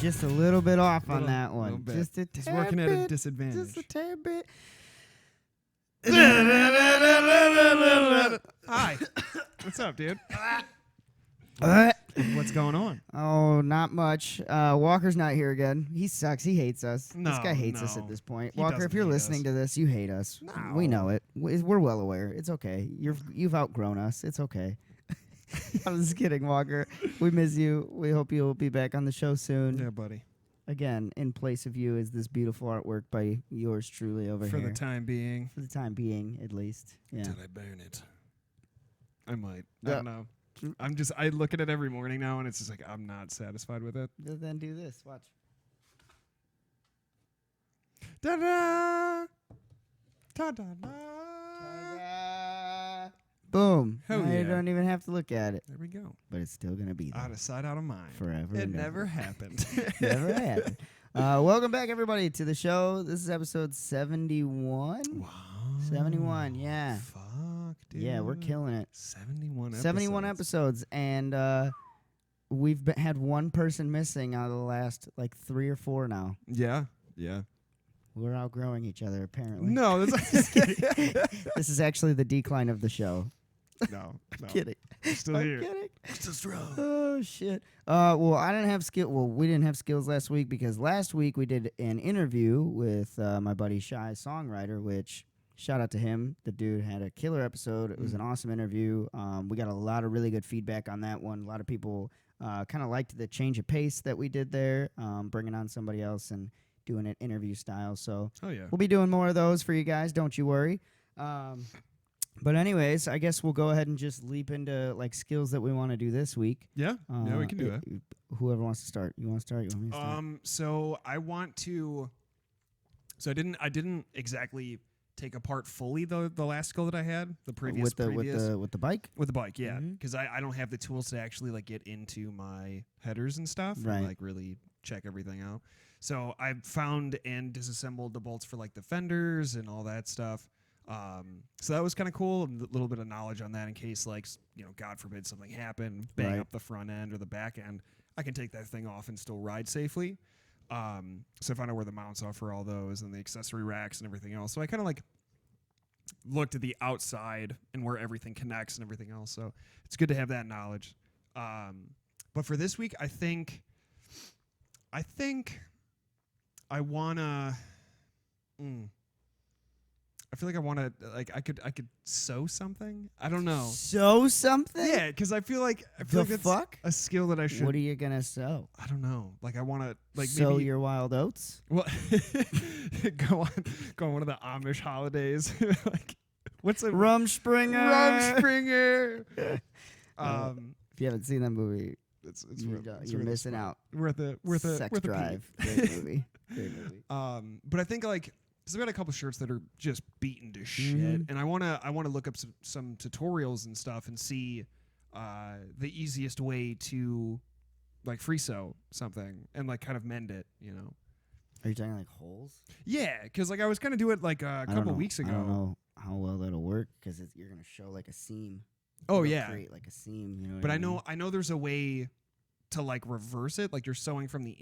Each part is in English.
just a little bit off on that one. Just a tad He's working at a disadvantage. Just a tad bit. Hi. What's up, dude? What's going on? Oh, not much. Walker's not here again. He sucks. He hates us. No, this guy hates us no. at this point. He Walker, doesn't if you're hate listening us. to this, you hate us. No. We know it. We're well aware. It's okay. You've outgrown us. It's okay. I'm just kidding, Walker. We miss you. We hope you'll be back on the show soon. Yeah, buddy. Again, in place of you is this beautiful artwork by yours truly over For here. the time being. For the time being, at least. Yeah. Did I burn it? I might. I Yeah. don't know. I look at it every morning now, and it's just like I'm not satisfied with it. Then do this. Watch. Da-da! Ta-da-da! Ta-da! Boom. Hell Now you yeah. don't even have to look at it. There we go. But it's still going to be there. Out of sight, out of mind. Forever It and never ever. happened. Never happened. Welcome back, everybody, to the show. This is episode 71. Wow. 71, yeah. Fuck, dude. Yeah, we're killing it. 71 episodes. 71 episodes, and we've had one person missing out of the last, 3 or 4 now. Yeah. Yeah. We're outgrowing each other, apparently. No, that's This is actually the decline of the show. no. Kidding. Still I'm here. kidding. Still strong. Oh shit. Well, I didn't have skill. Well, we didn't have skills last week because last week we did an interview with my buddy Shy Songwriter, which shout out to him. The dude had a killer episode. It was an awesome interview. We got a lot of really good feedback on that one. A lot of people kind of liked the change of pace that we did there, bringing on somebody else and doing it interview style. So Oh yeah. we'll be doing more of those for you guys. Don't you worry. But anyways, I guess we'll go ahead and just leap into skills that we want to do this week. Yeah. Yeah, we can do that. Whoever wants to start. You want to start? You want me to start? So I want to. So I didn't exactly take apart fully the last skill that I had, the previous with the bike. with the bike, yeah, Mhm. because I don't have the tools to actually get into my headers and stuff, Right. and really check everything out. So I found and disassembled the bolts for the fenders and all that stuff. So that was kind of cool. A little bit of knowledge on that in case, God forbid something happened, bang Right. up the front end or the back end. I can take that thing off and still ride safely. So I found out where the mounts are for all those and the accessory racks and everything else. So I kind of looked at the outside and where everything connects and everything else. So it's good to have that knowledge. But for this week, I think I wanna. I feel like I wanna I could sew something. I don't know. Sew something? Yeah, because I feel like The that's fuck? a skill that I should. What are you gonna sew? I don't know. I want to Sow maybe your wild oats? well go on one of the Amish holidays. What's a Rumspringa. Rumspringa? If you haven't seen that movie, it's you're really missing smart. out. Worth a Sex peek. Drive. Great movie. Great movie. But I think because I've got a couple shirts that are just beaten to shit, Mhm. and I wanna look up some tutorials and stuff and see the easiest way to free sew something and kind of mend it, Are you talking holes? Yeah, because I was gonna do it a I don't couple know. weeks ago. I don't know how well that'll work because you're gonna show a seam. Oh It'll yeah, create a seam. You know. but what I mean? know there's a way to reverse it, you're sewing from the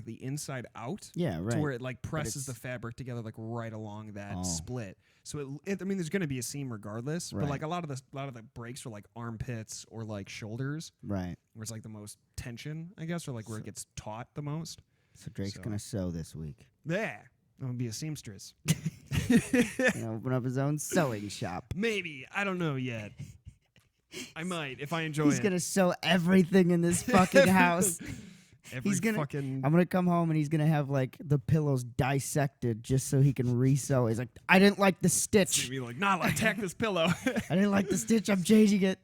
the inside out. Yeah, right. To where it presses the it's- fabric together right along that Oh. split. So I mean, there's going to be a seam regardless, Right. but a lot of the breaks are armpits or shoulders, Right. where it's the most tension, I guess, or where it gets taut the most. So Drake's So. gonna sew this week. Yeah, I'm gonna be a seamstress. Gonna open up his own sewing shop. Maybe, I don't know yet. I might if I enjoy He's it. gonna sew everything in this fucking house. Every he's gonna- fucking. I'm gonna come home and he's gonna have the pillows dissected just so he can resew. He's like, I didn't like the stitch. Be nah, attack this pillow. I didn't like the stitch. I'm changing it.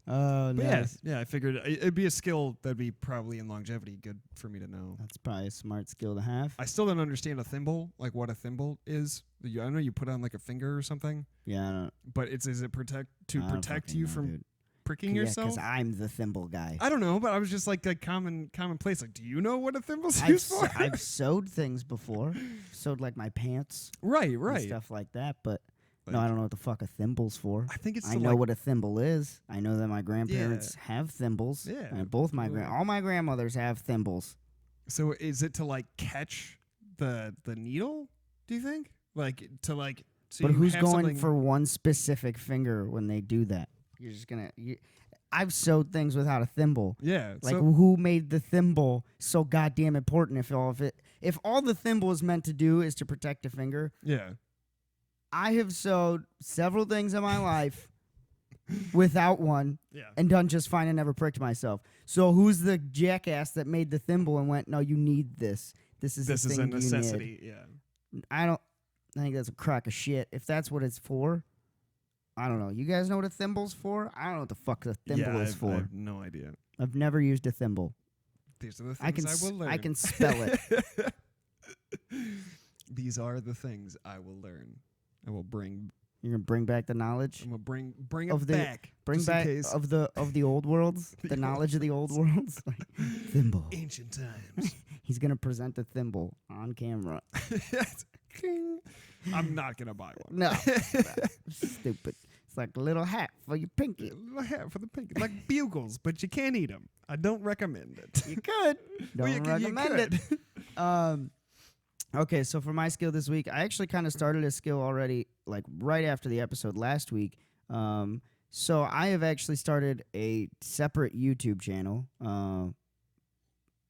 Oh, But nice. yeah, I figured it'd be a skill that'd be probably in longevity good for me to know. That's probably a smart skill to have. I still don't understand a thimble, what a thimble is. I know you put on a finger or something, Yeah, I don't. but is it protect I don't fucking you know, from dude. pricking Yeah, yourself? because I'm the thimble guy. I don't know, but I was just a commonplace. Do you know what a thimble's I've, used for? I've sewed things before. Sewed my pants right, and right. stuff like that, but no, I don't know what the fuck a thimble's for. I think it's I to, know what a thimble is. I know that my grandparents have thimbles. Yeah, And both yeah. all my grandmothers have thimbles. So is it to like catch the needle? Do you think? Like to like? So But you who's have going something- for one specific finger when they do that? You're just gonna. I've sewed things without a thimble. Yeah. Like so who made the thimble so goddamn important? If all the thimble is meant to do is to protect a finger, yeah. I have sewed several things in my life without one Yeah. and done just fine and never pricked myself. So who's the jackass that made the thimble and went, no, you need this. This is This the is thing a necessity. Yeah. you need. I think that's a crock of shit. If that's what it's for, I don't know. You guys know what a thimble's for? I don't know what the fuck a thimble is for. I have no idea. I've never used a thimble. These are the I things I will learn. I can spell it. These are the things I will learn. I will bring. You're gonna bring back the knowledge I'm gonna bring of it the- back. bring just in back case. of the old worlds, the knowledge of the old worlds. Like, thimble. Ancient times. He's gonna present a thimble on camera. King. I'm not gonna buy one. No, stupid. It's like a little hat for your pinky. A hat for the pink, like bugles, but you can't eat them. I don't recommend it. You could. Well, Don't recommend it. Okay, so for my skill this week, I actually kind of started a skill already, like right after the episode last week. So I have actually started a separate YouTube channel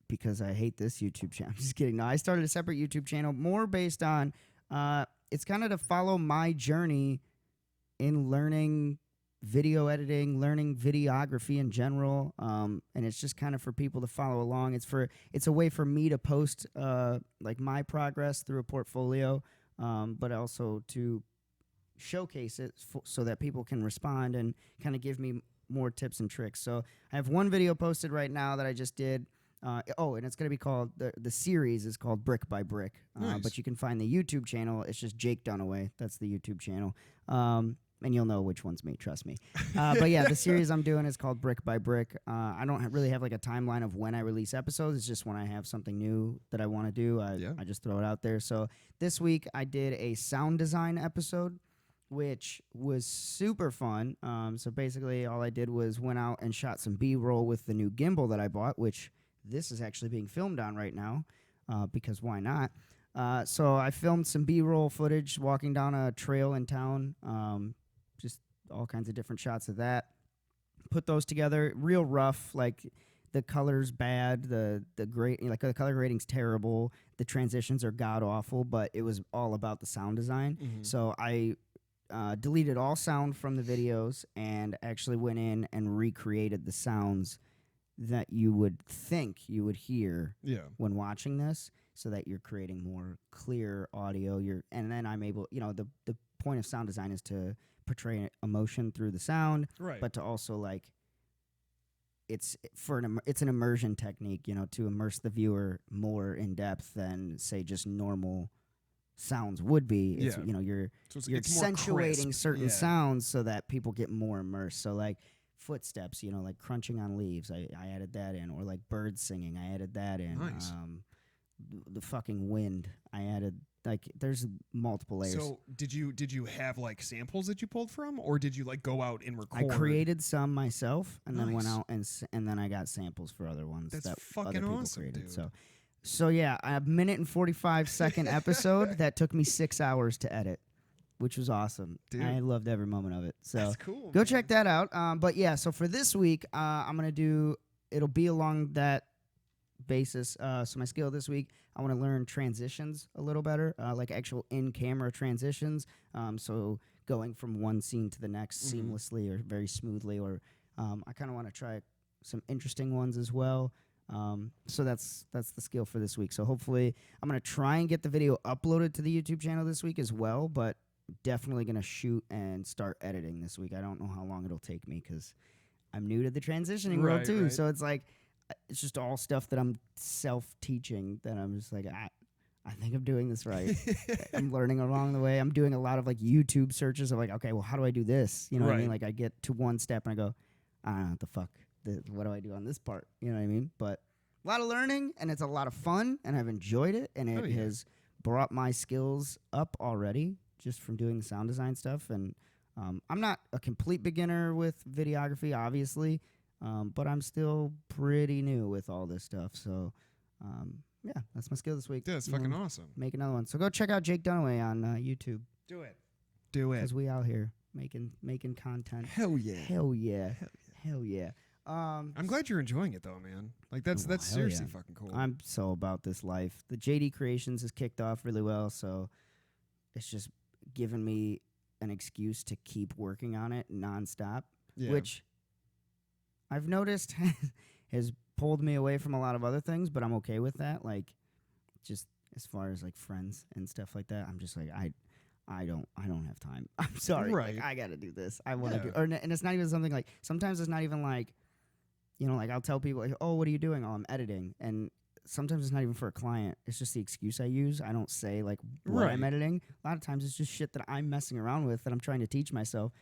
because I hate this YouTube channel. I'm just kidding. No, I started a separate YouTube channel more based on it's kind of to follow my journey in learning video editing, learning videography in general, and it's just kind of for people to follow along. It's a way for me to post like my progress through a portfolio, but also to showcase it so that people can respond and kind of give me more tips and tricks. So I have one video posted right now that I just did. And it's going to be called, the series is called Brick by Brick. Nice. But you can find the YouTube channel. It's just Jake Dunaway. That's the YouTube channel. And you'll know which one's me, trust me. But yeah, the series I'm doing is called Brick by Brick. I don't really have like a timeline of when I release episodes. It's just when I have something new that I want to do, I just throw it out there. So this week I did a sound design episode, which was super fun. So basically all I did was went out and shot some B-roll with the new gimbal that I bought, which this is actually being filmed on right now, because why not? So I filmed some B-roll footage walking down a trail in town, just all kinds of different shots of that. Put those together, real rough, like the color's bad, the color grading's terrible, the transitions are god-awful, but it was all about the sound design. Mhm. So I deleted all sound from the videos and actually went in and recreated the sounds that you would think you would hear Yeah. when watching this, so that you're creating more clear audio. And then I'm able, the point of sound design is to portray emotion through the sound, Right. but to also like it's an immersion technique, to immerse the viewer more in depth than say just normal sounds would be. It's, Yeah. You're So you're it's more accentuating crisp. certain Yeah. sounds so that people get more immersed. So like footsteps, like crunching on leaves, I added that in, or like birds singing, I added that in. Nice. The fucking wind, I added. Like there's multiple layers. So did you have like samples that you pulled from, or did you like go out and record? I created some myself, and then went Nice. out and then I got samples for other ones That's that fucking other people awesome, created. dude. So yeah, a minute and 45-second episode that took me 6 hours to edit, which was awesome. Dude. I loved every moment of it. So That's cool. go man. check that out. But yeah, so for this week, I'm gonna do. It'll be along that basis. So my skill this week, I want to learn transitions a little better, like actual in-camera transitions. So going from one scene to the next Mhm. seamlessly or very smoothly, or I kind of want to try some interesting ones as well. So that's the skill for this week. So hopefully I'm going to try and get the video uploaded to the YouTube channel this week as well, but definitely going to shoot and start editing this week. I don't know how long it'll take me because I'm new to the transitioning world Right, too. right. So it's like, it's just all stuff that I'm self-teaching that I'm just like, I think I'm doing this right. I'm learning along the way. I'm doing a lot of like YouTube searches of like, okay, well, how do I do this? You know what I mean? Right. Like I get to one step and I go, I don't know what the fuck. What do I do on this part? You know what I mean? But a lot of learning, and it's a lot of fun, and I've enjoyed it, and it has brought my skills up already just from doing the sound design stuff. And I'm not a complete beginner with videography, obviously, but I'm still pretty new with all this stuff. So yeah, that's my skill this week. Yeah, it's You fucking know, awesome. Make another one. So go check out Jake Dunaway on YouTube. Do it. Do it. Because we out here making content. Hell yeah. Hell yeah. Hell Hell yeah. I'm glad you're enjoying it though, man. Like that's hell seriously yeah. fucking cool. I'm so about this life. The JD Creations has kicked off really well, so it's just given me an excuse to keep working on it nonstop, Yeah. which I've noticed has pulled me away from a lot of other things, but I'm okay with that. Like, just as far as like friends and stuff like that, I'm just like I don't have time. I'm sorry. Right. Like, I got to do this. I want to Yeah. do and it's not even something like sometimes it's not even like like I'll tell people like, "Oh, what are you doing?" "Oh, I'm editing." And sometimes it's not even for a client. It's just the excuse I use. I don't say like what I'm Right. editing. A lot of times it's just shit that I'm messing around with that I'm trying to teach myself.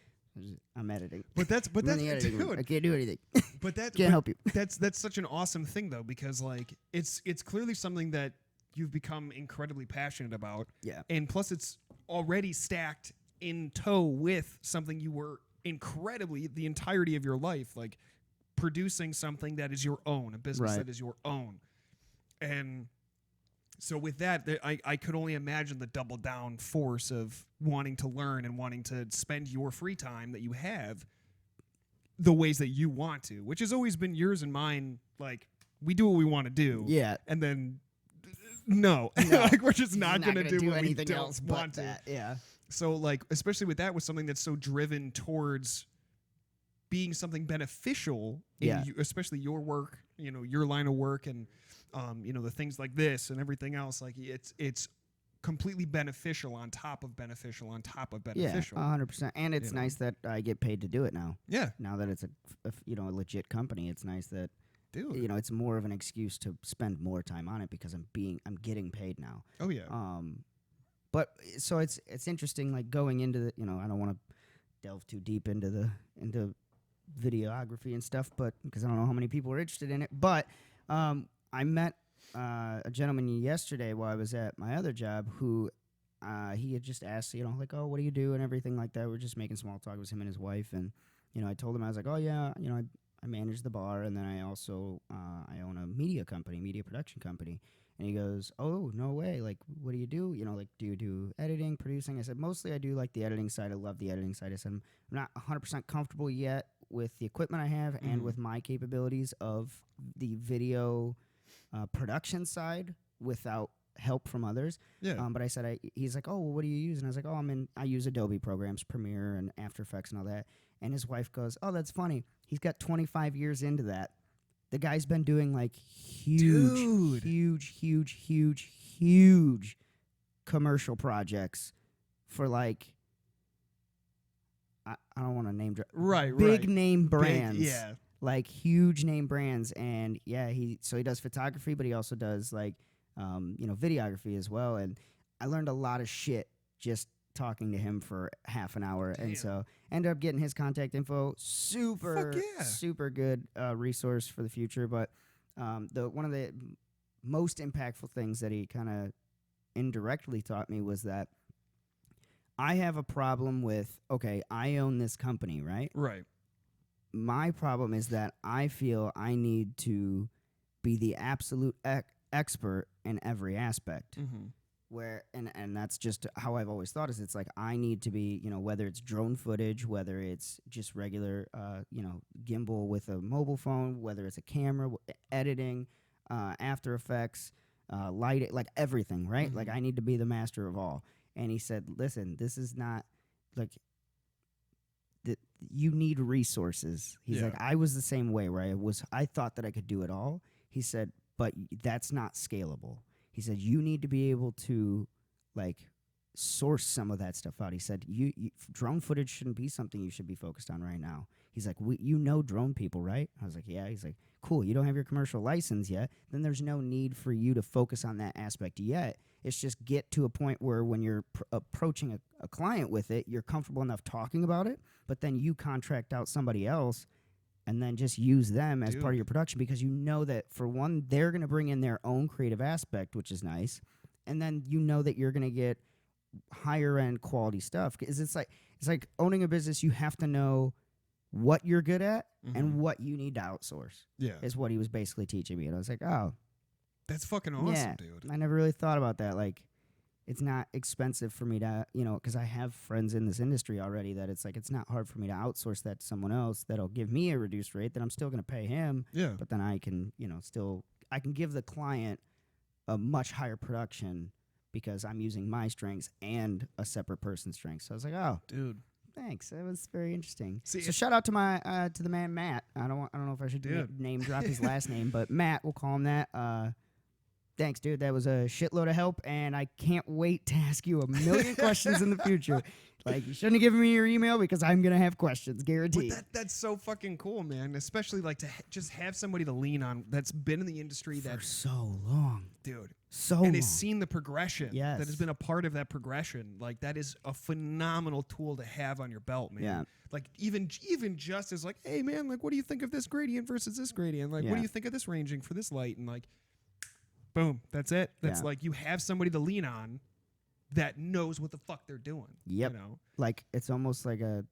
I'm editing. But that's I'm in the editing room. I can't do anything. but that Can't but help you. that's such an awesome thing though, because like it's clearly something that you've become incredibly passionate about. Yeah. And plus it's already stacked in tow with something you were incredibly the entirety of your life, like producing something that is your own, a business Right. that is your own. And so with that, I could only imagine the double down force of wanting to learn and wanting to spend your free time that you have the ways that you want to, which has always been yours and mine. Like, we do what we want to do. Yeah. And then, no. No. Like, we're just He's not going to do what we anything don't else but want to. that. Yeah. So, like, especially with that, with something that's so driven towards being something beneficial in Yeah. you, especially your work, your line of work, and the things like this and everything else. Like, it's completely beneficial on top of beneficial on top of beneficial. Yeah, 100%. And it's You know? nice that I get paid to do it now. Yeah, Now that it's a legit company, it's nice that dude. it's more of an excuse to spend more time on it because I'm getting paid now. Oh yeah. But so it's interesting, like going into the I don't want to delve too deep into videography and stuff, but because I don't know how many people are interested in it. But I met a gentleman yesterday while I was at my other job who he had just asked, like, "Oh, what do you do?" and everything like that. We're just making small talk. It was him and his wife, and I told him, I was like, "Oh yeah, I manage the bar, and then I also I own a media production company." And he goes, "Oh, no way! Like, what do you do? Like, do you do editing, producing?" I said, "Mostly I do like the editing side. I love the editing side." I said, "I'm not 100% comfortable yet with the equipment I have and with my capabilities of the video production side without help from others." Yeah. But I said, he's like, "Oh, well, what do you use?" And I was like, "Oh, I use Adobe programs, Premiere and After Effects and all that." And his wife goes, "Oh, that's funny. He's got 25 years into that. The guy's been doing like Dude. huge commercial projects for like I don't want to name drop Right. big right. name brands, Yeah. like huge name brands, and yeah, he does photography, but he also does like videography as well. And I learned a lot of shit just talking to him for half an hour. Damn. And so ended up getting his contact info. Super good resource for the future. But one of the most impactful things that he kind of indirectly taught me was that I have a problem with, okay, I own this company, right? Right. My problem is that I feel I need to be the absolute expert in every aspect. Mm-hmm. Where and that's just how I've always thought is it's like I need to be, whether it's drone footage, whether it's just regular gimbal with a mobile phone, whether it's a camera, editing, After Effects, lighting, like everything, right? Mm-hmm. Like I need to be the master of all. And he said, "Listen, this is not like you need resources." He's like, "I was the same way where I thought that I could do it all." He said, "But that's not scalable." He said, "You need to be able to, like, source some of that stuff out." He said, you drone footage shouldn't be something you should be focused on right now." He's like, drone people, right? I was like, "Yeah." He's like, "Cool, you don't have your commercial license yet. Then there's no need for you to focus on that aspect yet. It's just get to a point where when you're approaching a client with it, you're comfortable enough talking about it, but then you contract out somebody else and then just use them as part of your production because you know that, for one, they're going to bring in their own creative aspect, which is nice, and then you know that you're going to get higher-end quality stuff. Because it's like owning a business, you have to know what you're good at and what you need to outsource. Yeah. Is what he was basically teaching me. And I was like, oh, That's fucking awesome, Yeah. dude. I never really thought about that. Like, it's not expensive for me to, because I have friends in this industry already that it's like it's not hard for me to outsource that to someone else that'll give me a reduced rate that I'm still going to pay him. Yeah. But then I can, I can give the client a much higher production because I'm using my strengths and a separate person's strengths. So I was like, oh, Dude. thanks. That was very interesting. See, So shout out to my to the man Matt. I don't know if I should name drop his last name, but Matt, we'll call him that. Thanks, dude. That was a shitload of help, and I can't wait to ask you a million questions in the future. Like, you shouldn't have given me your email because I'm gonna have questions, guaranteed. But that's so fucking cool, man. Especially like to just have somebody to lean on that's been in the industry For so long, dude, so and has seen the progression. Yes. That has been a part of that progression. Like that is a phenomenal tool to have on your belt, man. Yeah. Like even just as like, hey man, like what do you think of this gradient versus this gradient? Like what do you think of this ranging for this light? And like, boom, that's it. That's like you have somebody to lean on that knows what the fuck they're doing. Yep. You know? Like it's almost like a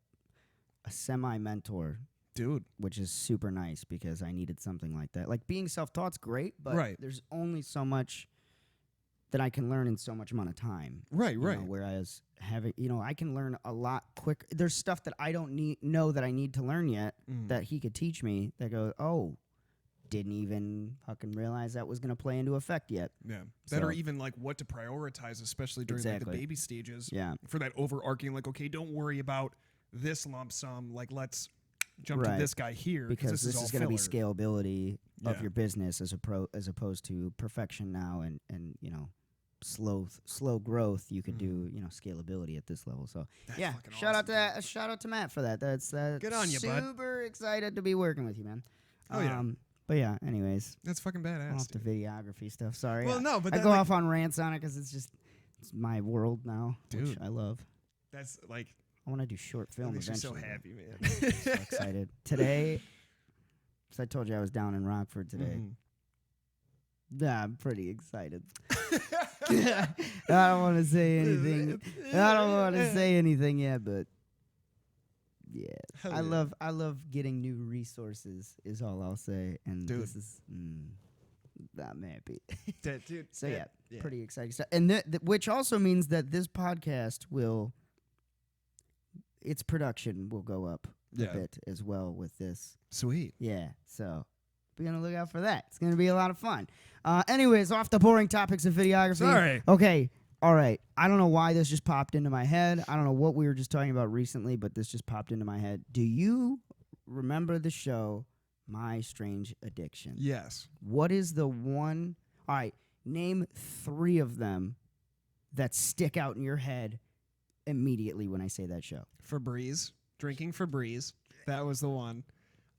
semi-mentor, dude, which is super nice because I needed something like that. Like being self-taught's great, but there's only so much that I can learn in so much amount of time. Right. You know, whereas having, I can learn a lot quicker. There's stuff that I don't know that I need to learn yet that he could teach me that goes, oh, didn't even fucking realize that was going to play into effect yet. Yeah. That or even like what to prioritize, especially during like, the baby stages. Yeah. For that overarching, like, okay, don't worry about this lump sum. Like, let's jump to this guy here. Because this is going to be scalability of your business as opposed to perfection now and slow growth. You could do, scalability at this level. So that's shout out to that. Shout out to Matt for that. That's good on you, bud. Super excited to be working with you, man. Oh yeah. But yeah, anyways. That's fucking badass. Off the videography stuff. Sorry. Well, no, but I go off on rants on it because it's my world now, which I love. That's like I want to do short film eventually. I'm so happy, man. I'm so excited. Today, so I told you I was down in Rockford today. Yeah, I'm pretty excited. I don't want to say anything. I don't want to say anything yet, but yeah, I love getting new resources. Is all I'll say. And this is, I'm happy. Dude. So yeah, pretty exciting stuff. And which also means that this podcast its production will go up a bit as well with this. Sweet. Yeah. So be on the lookout for that. It's going to be a lot of fun. Anyways, off the boring topics of videography. Sorry. Okay. All right. I don't know why this just popped into my head. I don't know what we were just talking about recently, but this just popped into my head. Do you remember the show My Strange Addiction? Yes. What is the one? All right. Name 3 of them that stick out in your head immediately when I say that show. Febreze. Drinking Febreze. That was the one.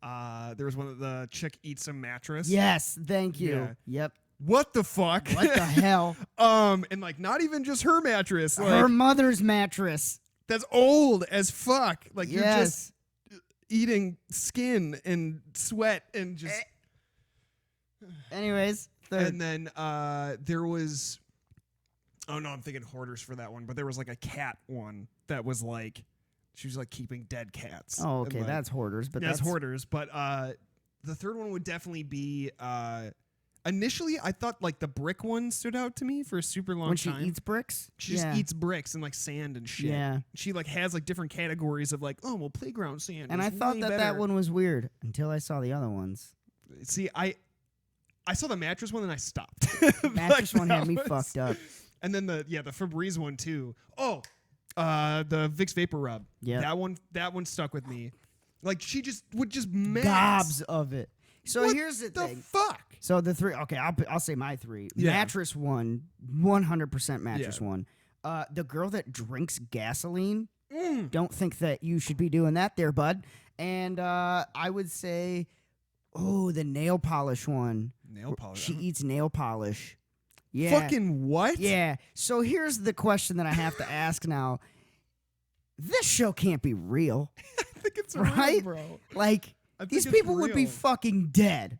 There was one that the chick eats a mattress. Yes. Thank you. Yeah. Yep. What the fuck? What the hell? And like not even just her mattress. Like, her mother's mattress. That's old as fuck. Like you're Yes. just eating skin and sweat and just. Anyways, third. And then there was. Oh no, I'm thinking hoarders for that one. But there was like a cat one that was like, she was like keeping dead cats. Oh, okay, like, that's hoarders. But that's hoarders. But the third one would definitely be. Initially, I thought like the brick one stood out to me for a super long time. When she eats bricks? She just eats bricks and like sand and shit. Yeah. She like has like different categories of like, oh, well, playground sand. And I thought that one was weird until I saw the other ones. See, I saw the mattress one and I stopped. Mattress one had me fucked up. And then the Febreze one too. Oh, the Vicks Vapor Rub. Yeah. That one stuck with me. Like she just would just mass. Gobs of it. So what here's the thing. The fuck? So the 3. Okay, I'll say my 3. Yeah. Mattress one, 100% mattress one. The girl that drinks gasoline. Don't think that you should be doing that, there, bud. And I would say, the nail polish one. Nail polish. She eats nail polish. Yeah. Fucking what? Yeah. So here's the question that I have to ask now. This show can't be real. I think it's right, real, bro. Like. These people would be fucking dead.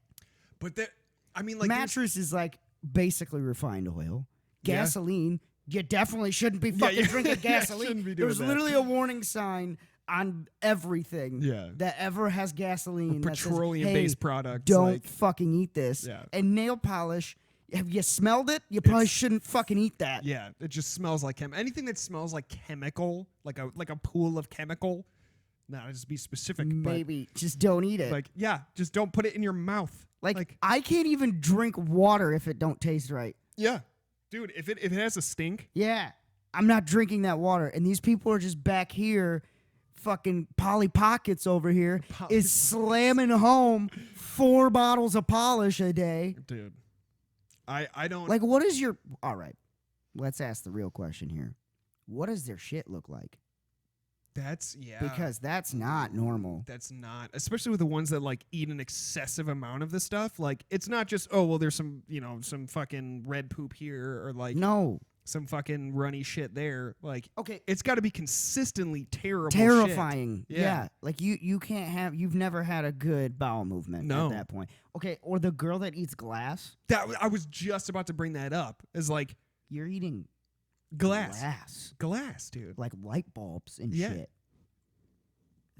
But that, I mean, like mattress is like basically refined oil. Gasoline, you definitely shouldn't be fucking drinking gasoline. There was literally a warning sign on everything that ever has gasoline. Petroleum-based product. Don't fucking eat this. Yeah. And nail polish, Have you smelled it? You probably shouldn't fucking eat that. Yeah, it just smells like anything that smells like chemical, like a pool of chemical. No, just be specific. Maybe just don't eat it. Like, yeah, just don't put it in your mouth. Like I can't even drink water if it don't taste right. Yeah, dude, if it has a stink. Yeah, I'm not drinking that water. And these people are just back here, fucking Polly Pockets over here is slamming home 4 bottles of polish a day. Dude, I don't like. What is your? All right, let's ask the real question here. What does their shit look like? Because that's not normal. That's not, especially with the ones that like eat an excessive amount of the stuff. Like it's not just, oh well, there's some some fucking red poop here or like some fucking runny shit there. Like okay, it's got to be consistently terrifying. Shit. Yeah, like you can't have. You've never had a good bowel movement at that point. Okay, or the girl that eats glass. That I was just about to bring that up. Is like you're eating. Glass, dude. Like light bulbs and shit.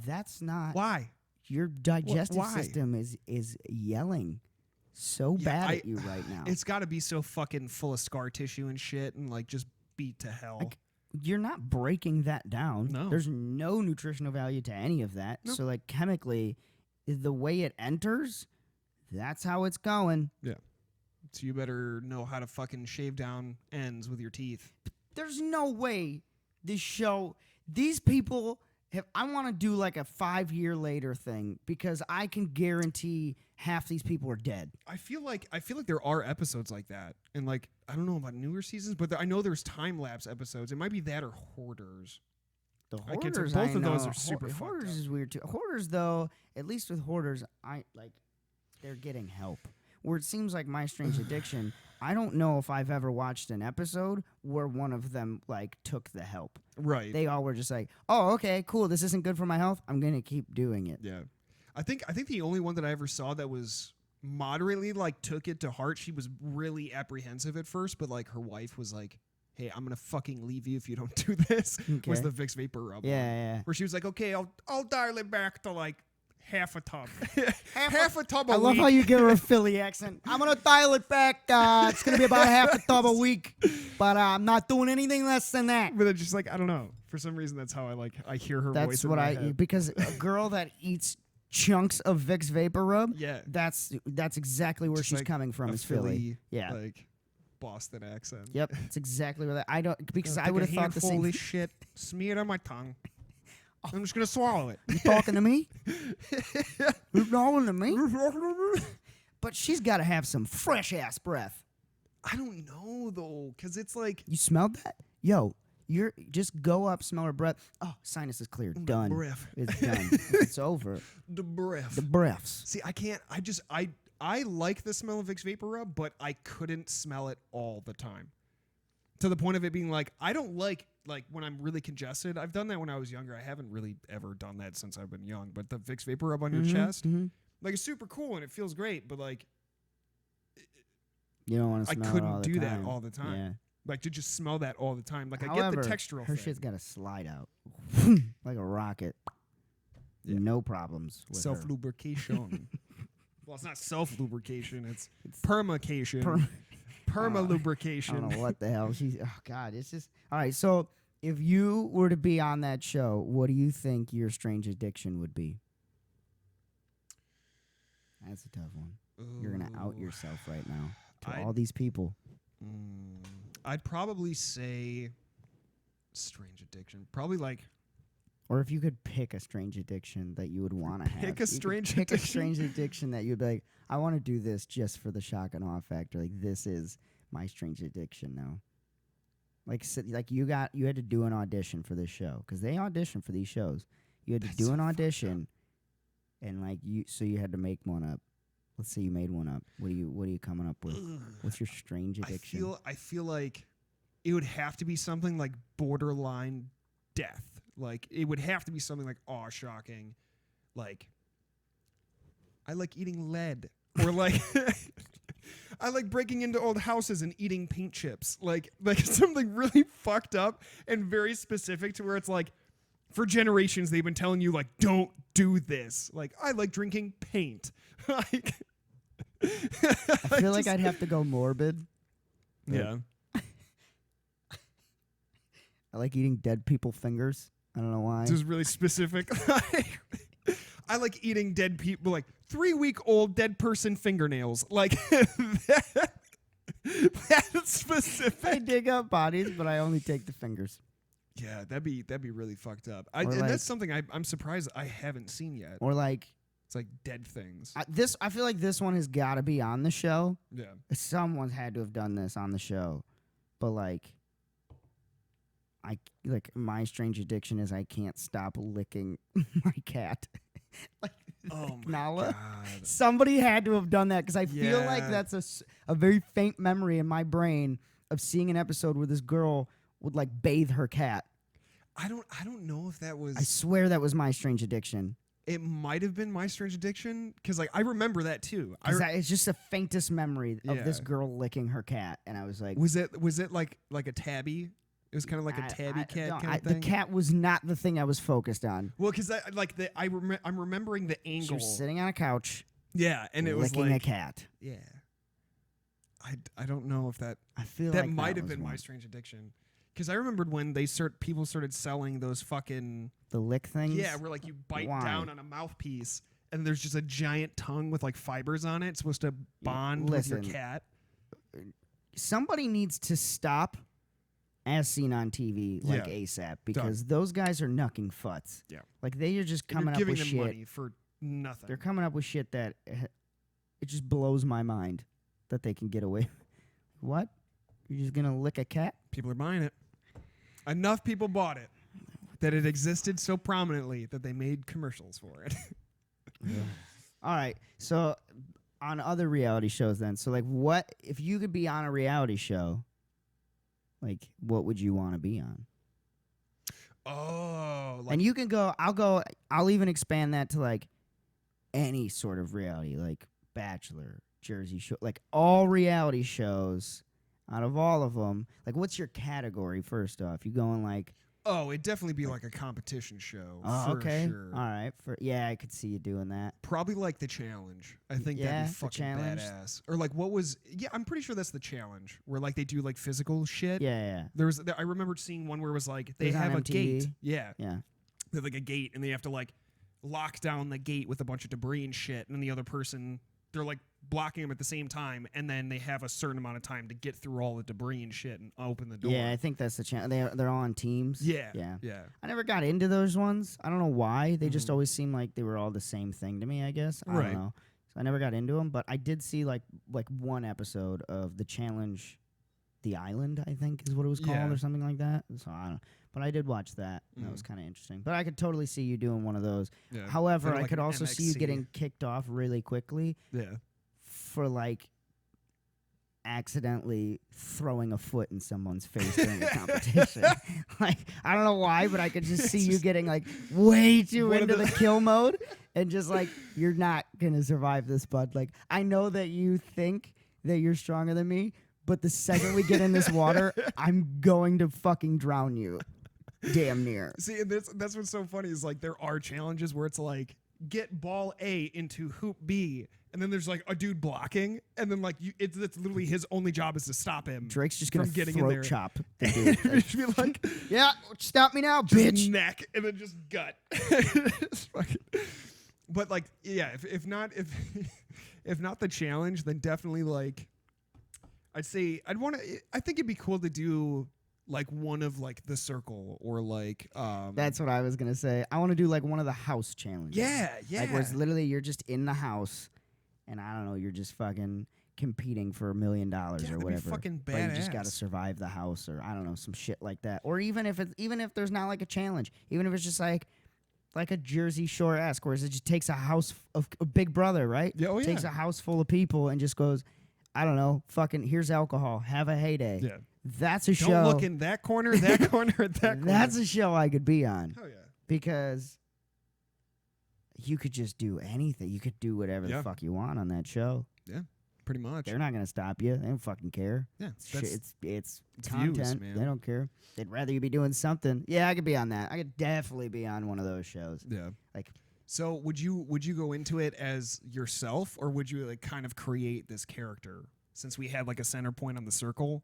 That's not why your digestive system is yelling so bad at you right now. It's got to be so fucking full of scar tissue and shit, and like just beat to hell. Like, you're not breaking that down. No, there's no nutritional value to any of that. Nope. So like chemically, the way it enters, that's how it's going. Yeah. So you better know how to fucking shave down ends with your teeth. There's no way these people have, I want to do like a 5-year later thing because I can guarantee half these people are dead. I feel like there are episodes like that. And like, I don't know about newer seasons, but I know there's time-lapse episodes. It might be that or Hoarders. The Hoarders, both of those are super fucked Hoarders up. is weird too. Hoarders though, at least with Hoarders, they're getting help. Where it seems like My Strange Addiction, I don't know if I've ever watched an episode where one of them like took the help. Right. They all were just like, "Oh, okay, cool. This isn't good for my health. I'm gonna keep doing it." Yeah. I think the only one that I ever saw that was moderately like took it to heart. She was really apprehensive at first, but like her wife was like, "Hey, I'm gonna fucking leave you if you don't do this." Okay. Was the Vicks Vapor Rub? Yeah. Where she was like, "Okay, I'll dial it back to like." Half a tub. half a tub a week. I love how you give her a Philly accent. I'm going to dial it back. It's going to be about half a tub a week, but I'm not doing anything less than that. But it's just like, I don't know. For some reason, that's how I hear her voice in my head. Because a girl that eats chunks of Vicks Vapor Rub, yeah, that's exactly where just she's like coming from is Philly. Yeah. Like Boston accent. Yep. It's exactly where I don't, because I would have thought the same. Holy shit. Smear it on my tongue. I'm just going to swallow it. You talking to me? You talking to me? But she's got to have some fresh-ass breath. I don't know, though, because it's like... You smelled that? Yo, you're just go up, smell her breath. Oh, sinus is clear. Done. Breath. It's done. It's over. The breath. The breaths. See, I can't... I like the smell of Vicks Vapor Rub, but I couldn't smell it all the time. To the point of it being like, I don't like when I'm really congested. I've done that when I was younger. I haven't really ever done that since I've been young. But the Vicks Vapor Rub on your chest, like it's super cool and it feels great. But like, you don't want to smell I couldn't it all the do time. that all the time. Yeah. Like to just smell that all the time. Like However, I get the textural her thing. shit's got to slide out like a rocket. Yeah. No problems with Self lubrication. Well, it's not self lubrication. It's permacation. Perma lubrication. I don't know what the hell she's. Oh God, it's just all right. So, if you were to be on that show, what do you think your strange addiction would be? That's a tough one. Ooh. You're gonna out yourself right now to all these people. I'd probably say strange addiction. Probably like. Or if you could pick a strange addiction that you would want to have. Pick a strange addiction. Pick a strange addiction that you'd be like, I want to do this just for the shock and awe factor. Like, this is my strange addiction now. Like you had to do an audition for this show. Because they audition for these shows. You had to do an audition. And like you had to make one up. Let's say you made one up. What are you coming up with? What's your strange addiction? I feel like it would have to be something like borderline death. Like, it would have to be something like, shocking. Like, I like eating lead. Or, like, I like breaking into old houses and eating paint chips. Like something really fucked up and very specific to where it's like, for generations, they've been telling you, like, don't do this. Like, I like drinking paint. Like, I feel like I'd have to go morbid. Yeah. I like eating dead people fingers. I don't know why. This is really specific. I like eating dead people, like 3-week-old dead person fingernails. Like that's specific. I dig up bodies, but I only take the fingers. Yeah, that'd be really fucked up. Or And like- that's something I'm surprised I haven't seen yet. Or like It's like dead things. I feel like this one has got to be on the show. Yeah. Someone's had to have done this on the show, but like my strange addiction is I can't stop licking my cat. Like Oh my Nala. God. Somebody had to have done that because I feel like Yeah. that's a very faint memory in my brain of seeing an episode where this girl would like bathe her cat. I don't know if that was. I swear that was my strange addiction. It might have been my strange addiction because like I remember that too. It's just the faintest memory of this Yeah. girl licking her cat, and I was like, was it like a tabby? It was kind of like a tabby cat kind of the thing. cat was not the thing I was focused on. Well, because I'm remembering the She angle. was sitting on a couch, Yeah, and it was licking like a cat. yeah. I don't know if that I feel that like might that have was been my one. strange addiction. Because I remembered when people started selling those fucking The lick things. yeah, where like you bite Why? down on a mouthpiece and there's just a giant tongue with like fibers on it. It's supposed to bond with listen. your cat. Somebody needs to stop, as seen on TV, like Yeah. ASAP, because those guys are knucking futs. Yeah. Like they are just And coming you're up giving with them shit. money for nothing. They're coming up with shit that it just blows my mind that they can get away. What? You're just gonna lick a cat? People are buying it. Enough people bought it that it existed so prominently that they made commercials for it. All right. So on other reality shows then. So like what if you could be on a reality show, like what would you want to be on? Oh, like And you can go I'll even expand that to like any sort of reality, like Bachelor, Jersey Shore, like all reality shows out of all of them. Like what's your category first off? You going like it'd definitely be like a competition show. oh, for okay. Sure. All right. Yeah, I could see you doing that. Probably like the challenge. I think Yeah, that'd the be fucking challenge. badass. Or like what was? Yeah, I'm pretty sure that's the challenge where like they do like physical shit. Yeah. I remember seeing one where it was like they was on have a MTV. gate. Yeah, Yeah. they have like a gate and they have to like lock down the gate with a bunch of debris and shit, and then the other person they're like blocking them at the same time, and then they have a certain amount of time to get through all the debris and shit and open the door. Yeah, I think that's the challenge. They're all on teams. Yeah. Yeah. Yeah. I never got into those ones. I don't know why. They just Mhm. always seemed like they were all the same thing to me, I guess. I Right. don't know. So I never got into them, but I did see like one episode of the challenge, The Island, I think is what it was called Yeah. or something like that. So I don't know. But I did watch that. And that was Mhm. kind of interesting. But I could totally see you doing one of those. Yeah. However, Kinda I like could an also see you MXC. getting kicked off really quickly Yeah. for like accidentally throwing a foot in someone's face during a competition. Like I don't know why, but I could just see you getting like way too One of into the- the kill mode and just like you're not gonna survive this, bud. Like I know that you think that you're stronger than me, but the second we get in this water, I'm going to fucking drown you. Damn near. See, and that's what's so funny is like there are challenges where it's like get ball A into hoop B, and then there's like a dude blocking, and then like it's literally his only job is to stop him. Drake's just gonna from getting in throat there. chop the dude. Like, Just be like, yeah, stop me now, just bitch. neck and then just gut. Just fucking- but like, yeah, if not if not the challenge, then definitely like I'd say I think it'd be cool to do like one of like the circle or like That's what I was gonna say. I want to do like one of the house challenges. yeah. Like where it's literally you're just in the house, and I don't know, you're just fucking competing for $1 million Yeah, or that'd be whatever. fucking But you just got to badass. survive the house, or I don't know, some shit like that. Or even if there's not like a challenge, even if it's just like a Jersey Shore esque, where it just takes a house of a Big Brother, right? Yeah, oh, Takes yeah. a house full of people and just goes, I don't know, fucking here's alcohol, have a heyday. Yeah. That's a show. Don't look in that corner, that corner, that corner. That's a show I could be on. Hell yeah. Because you could just do anything. You could do whatever Yeah. the fuck you want on that show. Pretty much. They're not gonna stop you. They don't fucking care. Yeah. It's It's content. views, man. They don't care. They'd rather you be doing something. Yeah, I could be on that. I could definitely be on one of those shows. Yeah. Like So would you go into it as yourself, or would you like kind of create this character? Since we had like a center point on the circle,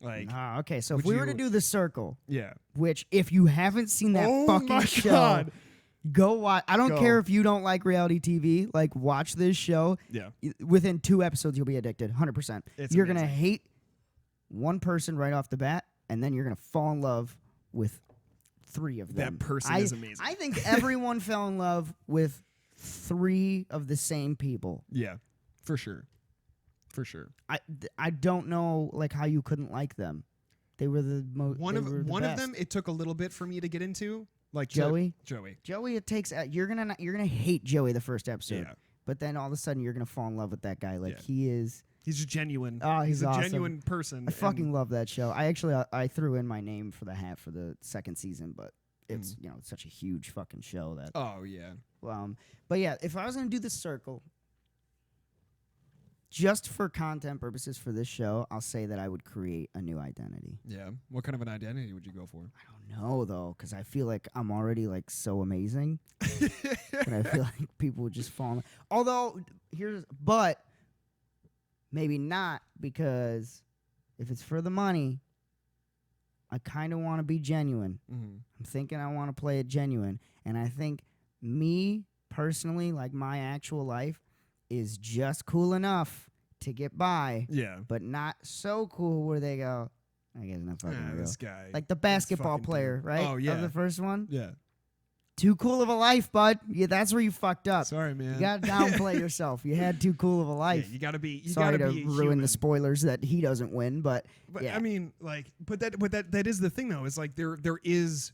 like okay. So if would we were to you- do the circle, yeah, which if you haven't seen that oh fucking my show, God. go watch. I don't Go. care if you don't like reality TV. Like, watch this show. Yeah, Within 2 episodes, you'll be addicted. 100%. It's You're gonna amazing. hate one person right off the bat, and then you're gonna fall in love with 3 of them. that person is amazing. I think everyone fell in love with 3 of the same people. Yeah, for sure. For sure. I don't know like how you couldn't like them. They were the most. One of them, it took a little bit for me to get into. Like Joey. Joey. It takes. You're gonna hate Joey the first episode, Yeah. but then all of a sudden you're gonna fall in love with that guy. Like Yeah. he is. He's just genuine. Oh, he's a awesome. genuine person. I fucking love that show. I actually I threw in my name for the hat for the 2nd season, but it's it's such a huge fucking show that. Oh yeah. But yeah, if I was gonna do the circle, just for content purposes for this show, I'll say that I would create a new identity. Yeah. What kind of an identity would you go for? I don't know though, because I feel like I'm already like so amazing, but I feel like people would just fall. Although but maybe not, because if it's for the money, I kind of want to be genuine. Mm-hmm. I'm thinking I want to play it genuine, and I think me personally, like my actual life, is just cool enough to get by, Yeah. but not so cool where they go, I guess not fucking real. This guy. Like the basketball fucking player, dude. right? Oh, yeah. Of the first one. Yeah. Too cool of a life, bud. Yeah, that's where you fucked up. Sorry, man. You gotta downplay yourself. You had too cool of a life. Yeah, you gotta be. You Sorry gotta to be ruin human. the spoilers that he doesn't win, but yeah. I mean, like, but that is the thing though. Is like there is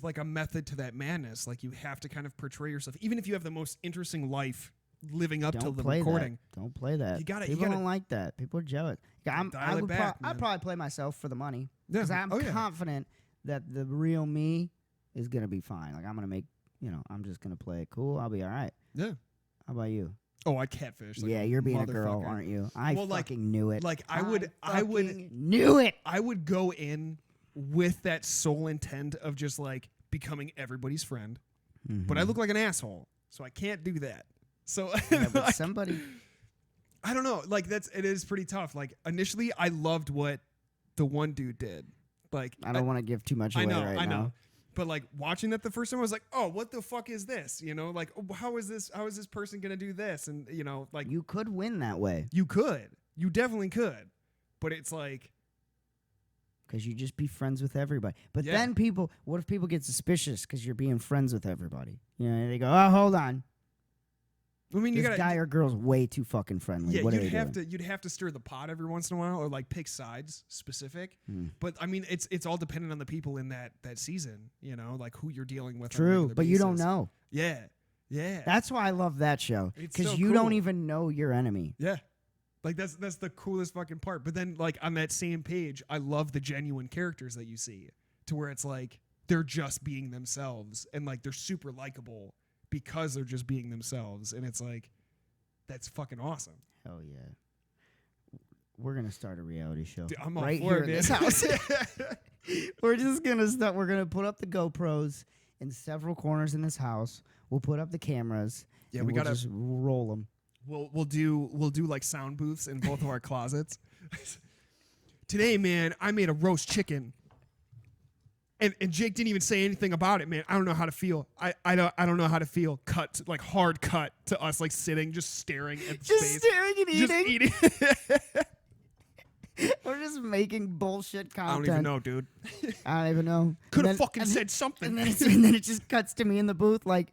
like a method to that madness. Like you have to kind of portray yourself, even if you have the most interesting life living up to Don't the play recording. that. Don't play that. People gotta don't like that. People are jealous. dial it back, I'd man. probably play myself for the money Yeah. because I'm Oh, yeah. confident that the real me is gonna be fine. Like I'm gonna make, I'm just gonna play it cool. I'll be all right. Yeah. How about you? Oh, I catfish. Like Yeah, you're being a girl, motherfucker. aren't you? I Well, like- fucking knew it. Like I would knew it. I would go in with that sole intent of just like becoming everybody's friend, but I look like an asshole, so I can't do that. So Yeah, but like, somebody. I don't know. Like it is pretty tough. Like initially, I loved what the one dude did. Like I don't want to give too much away I know, right I know. now. But like watching that the first time, I was like, "Oh, what the fuck is this?" You know, like, oh, how is this person gonna do this? And like You could win that way you definitely could, but it's like, because you just be friends with everybody. But Yeah. then what if people get suspicious because you're being friends with everybody? They go, "Oh, hold on, I mean, you this gotta. guy or girl's way too fucking friendly." Yeah, What are you'd they have doing? you'd have to stir the pot every once in a while, or like pick sides specific. But I mean, it's all dependent on the people in that season. Like who you're dealing with. on a True, regular but you don't basis. know. Yeah, yeah, That's why I love that show, It's because so you don't cool. even know your enemy. yeah. Like that's the coolest fucking part. But then like on that same page, I love the genuine characters that you see, to where it's like they're just being themselves, and like they're super likable because they're just being themselves, and it's like that's fucking awesome. Hell yeah. We're gonna start a reality show Dude, I'm all right for here it, in this man. house. We're just gonna start. We're gonna put up the GoPros in several corners in this house. We'll put up the cameras. Yeah, and we we'll gotta- just roll them. We'll do like sound booths in both of our closets. Today, man, I made a roast chicken. And Jake didn't even say anything about it, man. I don't know how to feel. I don't know how to feel. Cut, like hard cut to us, like sitting, just staring at Just space. staring and Just eating. eating. We're just making bullshit I content. don't even know, dude. I don't even know. Could And have then- fucking and said something. And then it just cuts to me in the booth like,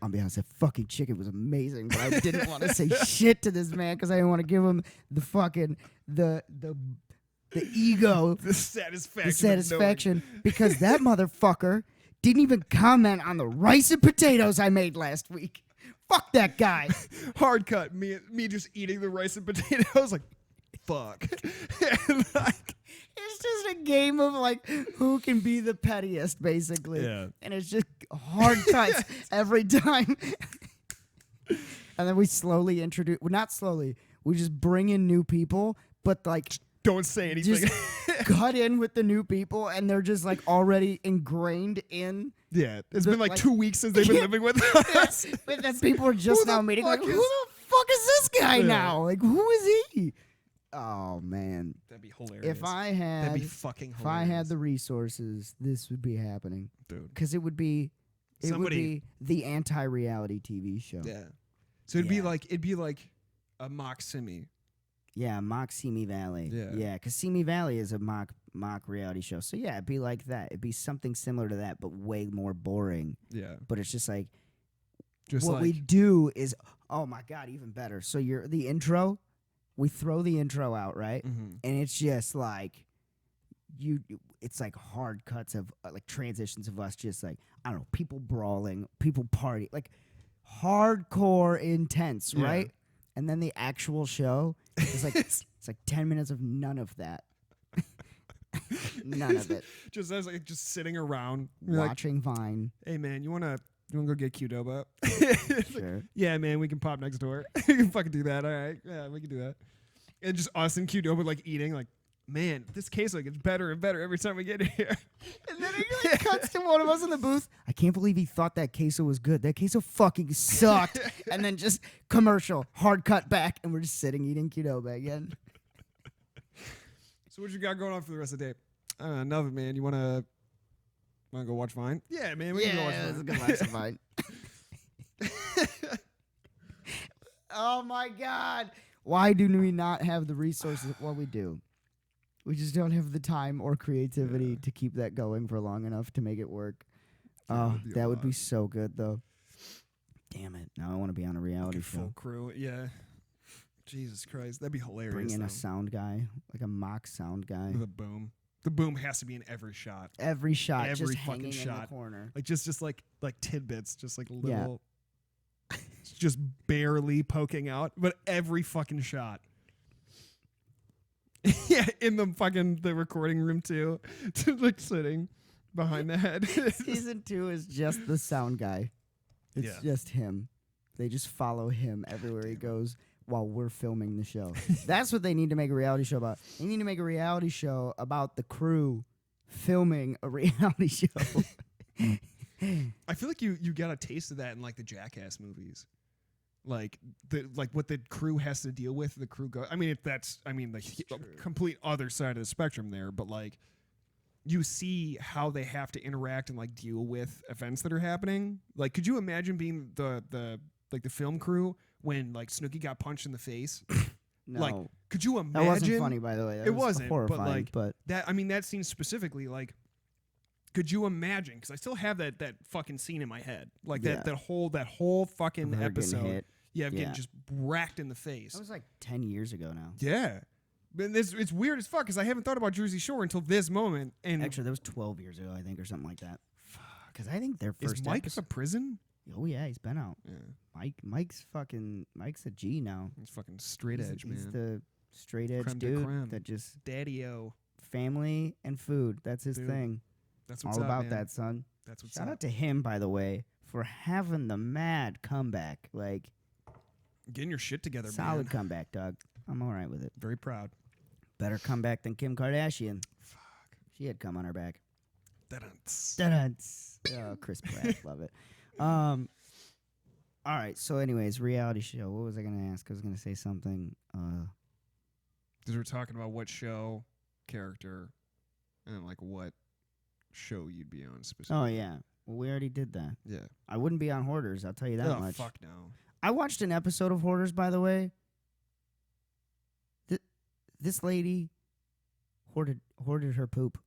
I'll be honest, that fucking chicken was amazing, but I didn't want to say shit to this man because I didn't want to give him the fucking the ego, the satisfaction. the of knowing. satisfaction, because that motherfucker didn't even comment on the rice and potatoes I made last week. Fuck that guy. Hard cut. Me just eating the rice and potatoes. Like, fuck. And, like, It's just a game of like who can be the pettiest, basically. Yeah. And it's just hard cuts every time. And then we slowly introduce, well, not slowly, we just bring in new people, but like don't say anything. just cut in with the new people, and they're just like already ingrained in Yeah, it's The- been like like- 2 weeks since they've been living with us. But then people are just Who the now meeting. Like, fuck who is- the fuck is this guy Yeah. now? Like, who is he? Oh man! That'd be hilarious. If I That'd had, be fucking if hilarious. I had the resources, this would be happening dude. because it would be Somebody- the anti-reality TV show. Yeah. So it'd Yeah. be like a mock Simi. Yeah, mock Simi Valley. Yeah. Yeah, because Simi Valley is a mock reality show. So yeah, it'd be like that. It'd be something similar to that, but way more boring. Yeah. But it's just like Just what like we do is, oh my god, even better. So you're the intro. We throw the intro out, right? Mhm. And it's just like it's like hard cuts of like transitions of us just like, I don't know, people brawling, people party, like hardcore intense, Yeah. right? And then the actual show is like it's like 10 minutes of none of that. None of it. just as like just sitting around you're like, Watching Vine. hey man, you wanna go get Qdoba? Sure. Yeah, man, we can pop next door. We can fucking do that. All right. Yeah, we can do that. And just us and Qdoba like eating, like, man, this queso gets better and better every time we get here. And then it like cuts to one of us in the booth. I can't believe he thought that queso was good. That queso fucking sucked. And then just commercial, hard cut back, and we're just sitting eating Qdoba again. So what you got going on for the rest of the day? Nothing, man. You wanna go watch Vine? Yeah, man, we can go watch let's Vine. go watch some Vine. Oh my god. Why do we not have the resources? Well, we do. We just don't have the time or creativity to keep that going for long enough to make it work. Oh, would be a that would lot. be so good, though. Damn it. Now I want to be on a reality Like a full show. crew. Yeah. Jesus Christ, that'd be hilarious. Bring in though. a sound guy, like a mock sound guy. The boom. The boom has to be in every shot. Every shot, Every just fucking hanging in the shot. corner. Like just like tidbits, just like Yeah. little just barely poking out, but every fucking shot. Yeah, in the recording room too. Like sitting behind the head. Season 2 is just the sound guy. It's Yeah. just him. They just follow him everywhere he goes while we're filming the show. That's what they need to make a reality show about. They need to make a reality show about the crew filming a reality show. I feel like you got a taste of that in like the Jackass movies. Like what the crew has to deal with, the crew go. I mean, the complete other side of the spectrum there, but like you see how they have to interact and like deal with events that are happening. Like, could you imagine being the film crew when like Snooki got punched in the face? No. Like, could you imagine? That wasn't funny, by the way. That It was wasn't, but, horrifying, like, but that, I mean, that scene specifically, like, could you imagine? Because I still have that fucking scene in my head, like Yeah. that whole fucking of her getting episode. hit. Yeah, of Yeah. getting just racked in the face. That was like 10 years ago now. Yeah, but it's weird as fuck because I haven't thought about Jersey Shore until this moment. And Actually, that was 12 years ago, I think, or something like that. Because I think their is first Mike episode. a prison? Oh yeah, he's been out. Yeah, Mike's a G now. he's fucking straight edge, He's man. the straight edge Creme de dude creme. that just Daddy-o. family and food. That's his Dude, thing. That's what's All up, about man. that, son. That's what's Shout up. out to him, by the way, for having the mad comeback. Like Getting your shit together, solid man. comeback, dog. I'm all right with it. Very proud. Better comeback than Kim Kardashian. Fuck. She had come on her back. Da-dunts. Da-dunts. Oh, Chris Pratt, love it. All right. So, anyways, reality show. What was I gonna ask? I was gonna say something. Because we're talking about what show, character, and like what show you'd be on specifically. Oh yeah. Well, we already did that. Yeah. I wouldn't be on Hoarders. I'll tell you that Oh, much. fuck no. I watched an episode of Hoarders, by the way. This lady hoarded her poop.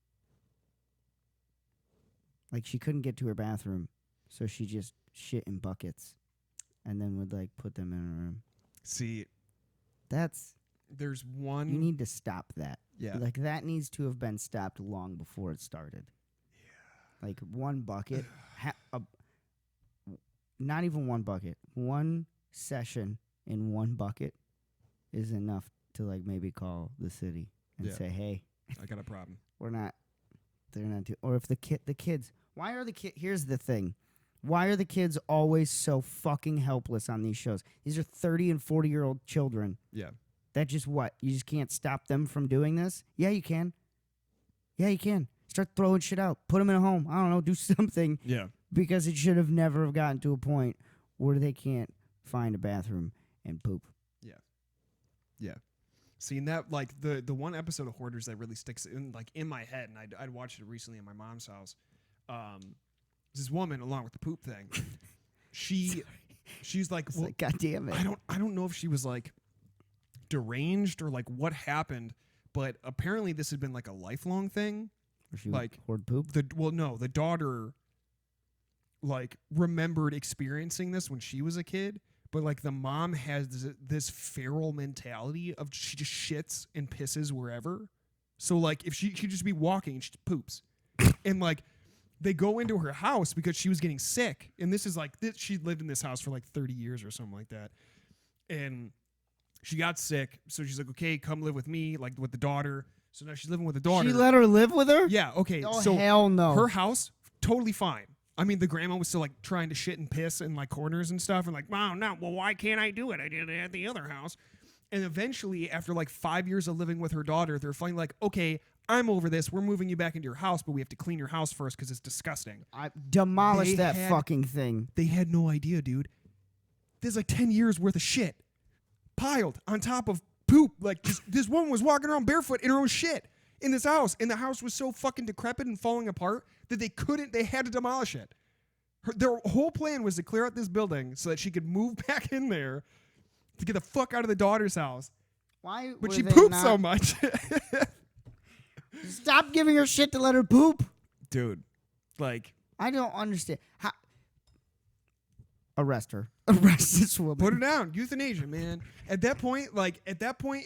Like she couldn't get to her bathroom, so she just shit in buckets, and then would like put them in her room. See, That's there's one. you need to stop that. Yeah. Like that needs to have been stopped long before it started. Yeah. Like one bucket, not even one bucket. One session in one bucket is enough to like maybe call the city and Yeah. say, "Hey, I got a problem. they're not too." Or if the kids, why are the kids? Here's the thing. Why are the kids always so fucking helpless on these shows? These are 30 and 40-year-old children. Yeah. That just what? You just can't stop them from doing this? Yeah, you can. Yeah, you can. Start throwing shit out. Put them in a home. I don't know. Do something. Yeah. Because it should have never have gotten to a point where they can't find a bathroom and poop. Yeah. Seeing that, like the one episode of Hoarders that really sticks in my head, and I'd watched it recently in my mom's house. This woman, along with the poop thing, she's like, well, like, God damn it. I don't know if she was like deranged or like what happened, but apparently this had been like a lifelong thing. Or she like hoard poop? The daughter like remembered experiencing this when she was a kid, but like the mom has this feral mentality of she just shits and pisses wherever. So like if she'd just be walking and she poops. And like they go into her house because she was getting sick. And this is like she lived in this house for like 30 years or something like that. And she got sick, so she's like, okay, come live with me, like with the daughter. So now she's living with the daughter. She let her live with her? Yeah, okay. Oh, so hell no. Her house, totally fine. I mean, the grandma was still like trying to shit and piss in like corners and stuff, and like, wow, no, well, why can't I do it? I did it at the other house. And eventually, after like 5 years of living with her daughter, they're finally like, okay, I'm over this. We're moving you back into your house, but we have to clean your house first because it's disgusting. I demolished that fucking thing. They had no idea, dude. There's like 10 years worth of shit piled on top of poop. Like just, this woman was walking around barefoot in her own shit in this house, and the house was so fucking decrepit and falling apart that they had to demolish it. Their whole plan was to clear out this building so that she could move back in there to get the fuck out of the daughter's house. Why? But she pooped so much. Stop giving her shit to let her poop. Dude, like. I don't understand. How? Arrest her. Arrest this woman. Put her down. Euthanasia, man. At that point,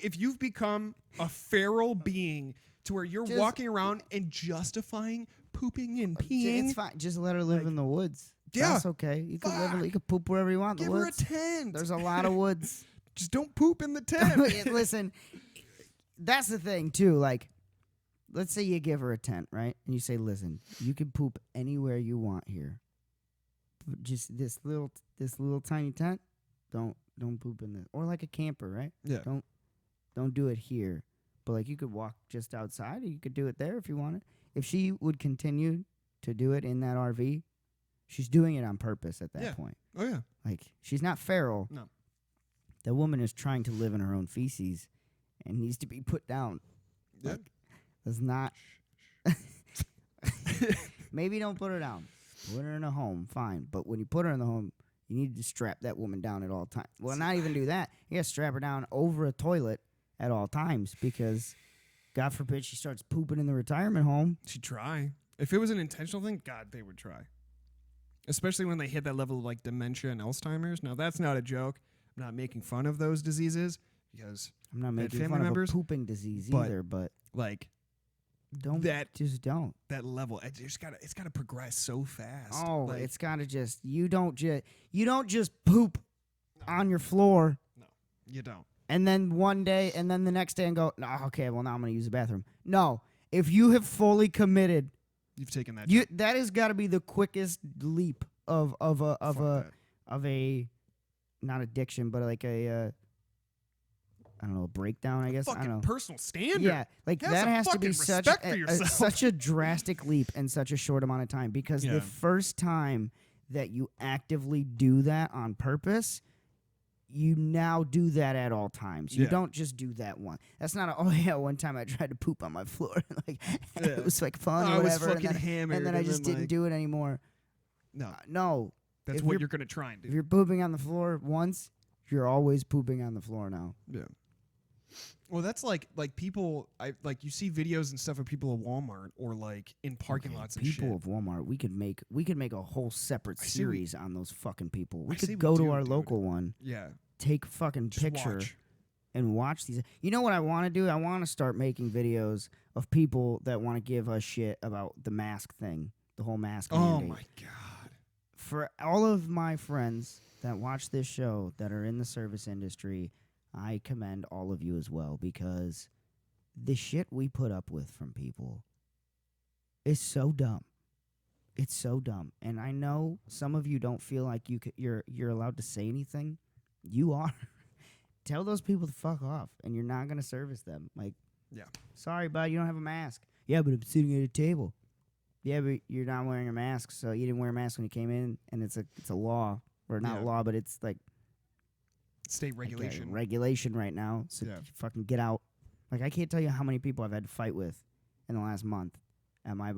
if you've become a feral being to where you're walking around and justifying pooping and peeing. It's fine. Just let her live in the woods. Yeah. That's okay. You can live. You can poop wherever you want. Give the woods. her a tent. There's a lot of woods. Just don't poop in the tent. Listen, that's the thing too. Like, let's say you give her a tent, right? And you say, "Listen, you can poop anywhere you want here. But just this little tiny tent. Don't poop in this. Or like a camper, right? Yeah. Don't do it here. But like you could walk just outside, or you could do it there if you wanted. If she would continue to do it in that RV, she's doing it on purpose at that point. Oh yeah. Like she's not feral. No. The woman is trying to live in her own feces and needs to be put down. Yeah. Like, that's not. Maybe don't put her down. Put her in a home, fine. But when you put her in the home, you need to strap that woman down at all times. Well, not even do that. You got to strap her down over a toilet at all times because, God forbid, she starts pooping in the retirement home. She'd try. If it was an intentional thing, God, they would try. Especially when they hit that level of like dementia and Alzheimer's. Now, that's not a joke. I'm not making fun of those diseases because I'm not making family fun members, of a pooping disease but either, but like don't. That level. It's gotta progress so fast. Oh, like, it's gotta just you don't just poop on your floor. No, you don't. And then one day, and then the next day, and go, no, okay, well now I'm gonna use the bathroom. No, if you have fully committed, you've taken that. That has got to be the quickest leap of a not addiction, but like a I don't know, a breakdown. I guess fucking I don't know. Personal standard. Yeah, like that has to be such a drastic leap in such a short amount of time because the first time that you actively do that on purpose, you now do that at all times. You don't just do that one. That's not one time I tried to poop on my floor. Like it was like fun or whatever. I was fucking hammered. And then I just didn't do it anymore. No. No. That's what you're going to try and do. If you're pooping on the floor once, you're always pooping on the floor now. Yeah. Well, that's like people. You see videos and stuff of people at Walmart or like in parking lots and shit. People of Walmart, we could make a whole separate series on those fucking people. We could go to our local one. Yeah. Take a fucking picture and watch these. You know what I want to do? I want to start making videos of people that want to give a shit about the mask thing, the whole mask mandate. Oh my god! For all of my friends that watch this show that are in the service industry, I commend all of you as well because the shit we put up with from people is so dumb. It's so dumb. And I know some of you don't feel like you're allowed to say anything. You are. Tell those people to fuck off and you're not going to service them. Like, yeah. Sorry, bud, you don't have a mask. Yeah, but I'm sitting at a table. Yeah, but you're not wearing a mask, so you didn't wear a mask when you came in, and it's a law, or not law, but it's like state regulation. Regulation right now. So fucking get out. Like, I can't tell you how many people I've had to fight with in the last month at my,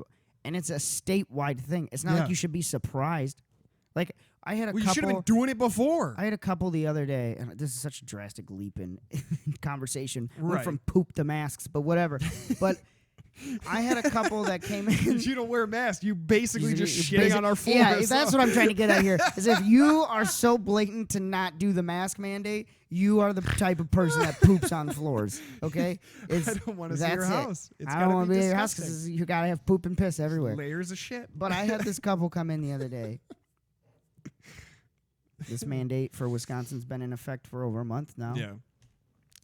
and it's a statewide thing. It's not like you should be surprised. Like, I had a couple. You should have been doing it before. I had a couple the other day, and this is such a drastic leap in conversation. Right. Went from poop to masks, but whatever. But I had a couple that came in. You don't wear a mask. You basically just shitting on our floors. Yeah, that's what I'm trying to get at here. Is if you are so blatant to not do the mask mandate, you are the type of person that poops on floors. Okay? I don't want to see your house. I don't want to be at your house because you got to have poop and piss everywhere. Layers of shit. But I had this couple come in the other day. This mandate for Wisconsin's been in effect for over a month now. Yeah.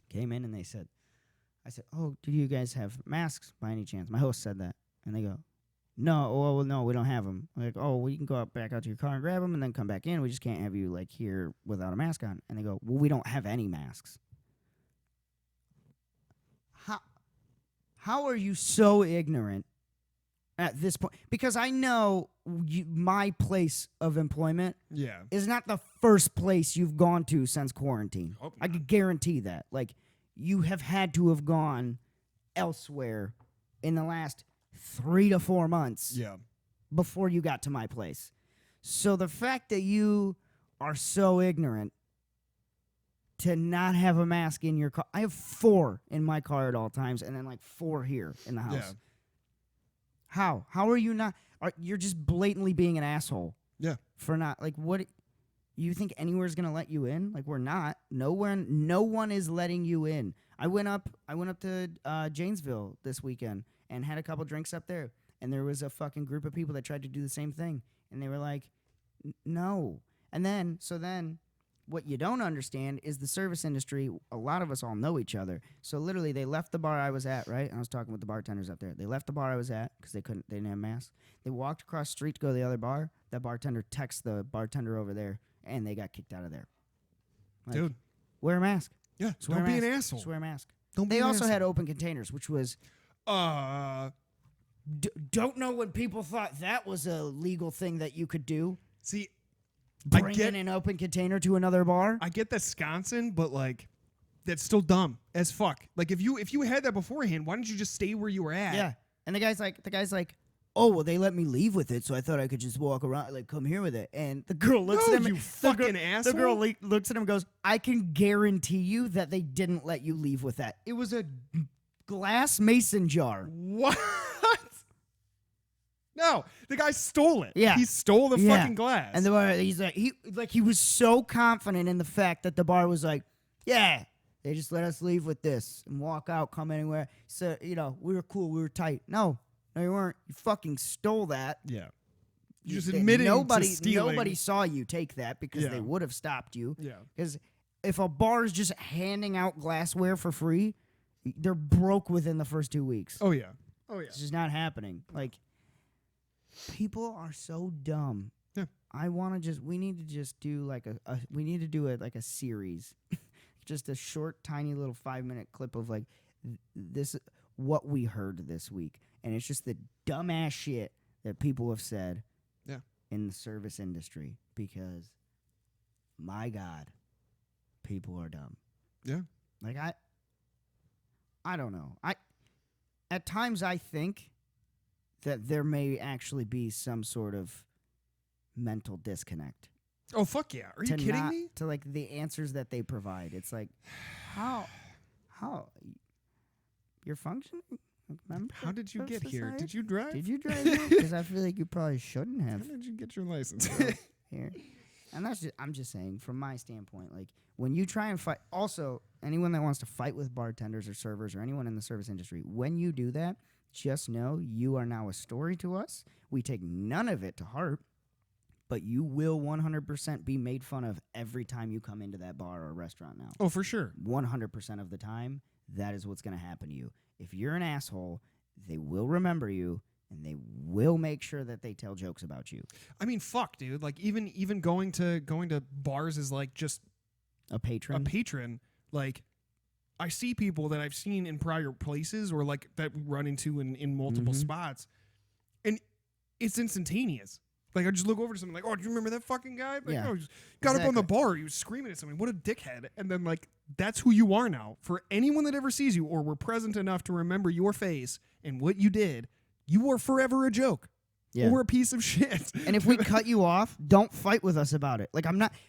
Came in and I said, oh, do you guys have masks by any chance? My host said that. And they go, no, no, we don't have them. I'm like, oh, well, you can go back out to your car and grab them and then come back in. We just can't have you, like, here without a mask on. And they go, well, we don't have any masks. How are you so ignorant at this point? Because I know my place of employment is not the first place you've gone to since quarantine. I could guarantee that. Like, you have had to have gone elsewhere in the last 3 to 4 months before you got to my place. So the fact that you are so ignorant to not have a mask in your car. I have 4 in my car at all times and then like 4 here in the house. Yeah. How are you not? You're just blatantly being an asshole. Yeah. For not, like, what? You think anywhere's gonna let you in? Like, we're not. No one is letting you in. I went up to Janesville this weekend and had a couple drinks up there, and there was a fucking group of people that tried to do the same thing, and they were like, no. And then, what you don't understand is the service industry. A lot of us all know each other. So literally, they left the bar I was at, right? I was talking with the bartenders up there. They left the bar I was at because they didn't have masks. They walked across the street to go to the other bar. That bartender texts the bartender over there, and they got kicked out of there. Like, dude, wear a mask. Yeah, don't be an asshole. Just wear a mask. They also had open containers, which was don't know when people thought that was a legal thing that you could do. See, bring in an open container to another bar. I get Wisconsin, but like, that's still dumb as fuck. Like, if you had that beforehand, why didn't you just stay where you were at? Yeah, and the guy's like, oh, well, they let me leave with it, so I thought I could just walk around, like, come here with it. And the girl looks at him. You fucking asshole. The girl looks at him and goes, I can guarantee you that they didn't let you leave with that. It was a glass mason jar. What? No, the guy stole it. Yeah. He stole the fucking glass. And the bar, he was so confident in the fact that the bar was like, yeah, they just let us leave with this and walk out, come anywhere. So, we were cool, we were tight. No, you weren't. You fucking stole that. Yeah. You just admitted to stealing. Nobody saw you take that because they would have stopped you. Yeah. Because if a bar is just handing out glassware for free, they're broke within the first 2 weeks. Oh, yeah. It's just not happening. Like, people are so dumb. Yeah. We need to just do like a series. Just a short, tiny little 5-minute clip of like this, what we heard this week. And it's just the dumbass shit that people have said in the service industry because, my God, people are dumb. Yeah. Like, I don't know. At times I think that there may actually be some sort of mental disconnect. Oh, fuck yeah. Are you kidding me? To, like, the answers that they provide. It's like, how you're functioning? Remember how did you get here? Did you drive? Did you drive here? Because I feel like you probably shouldn't have. How did you get your license? Here. And I'm just saying, from my standpoint, like, when you try and fight, also, anyone that wants to fight with bartenders or servers or anyone in the service industry, when you do that, just know you are now a story to us. We take none of it to heart, but you will 100% be made fun of every time you come into that bar or restaurant now. Oh, for sure. 100% of the time, that is what's going to happen to you. If you're an asshole, they will remember you, and they will make sure that they tell jokes about you. I mean, fuck, dude. Like, even going to bars is like just a patron. Like, I see people that I've seen in prior places or like that we run into in multiple spots, and it's instantaneous. Like I just look over to someone like, oh, do you remember that fucking guy? Like, Yeah, oh, he just got up on the bar, he was screaming at somebody. What a dickhead! And then like that's who you are now. For anyone that ever sees you or were present enough to remember your face and what you did, you are forever a joke. Yeah. Or a piece of shit. And if we cut you off, don't fight with us about it. Like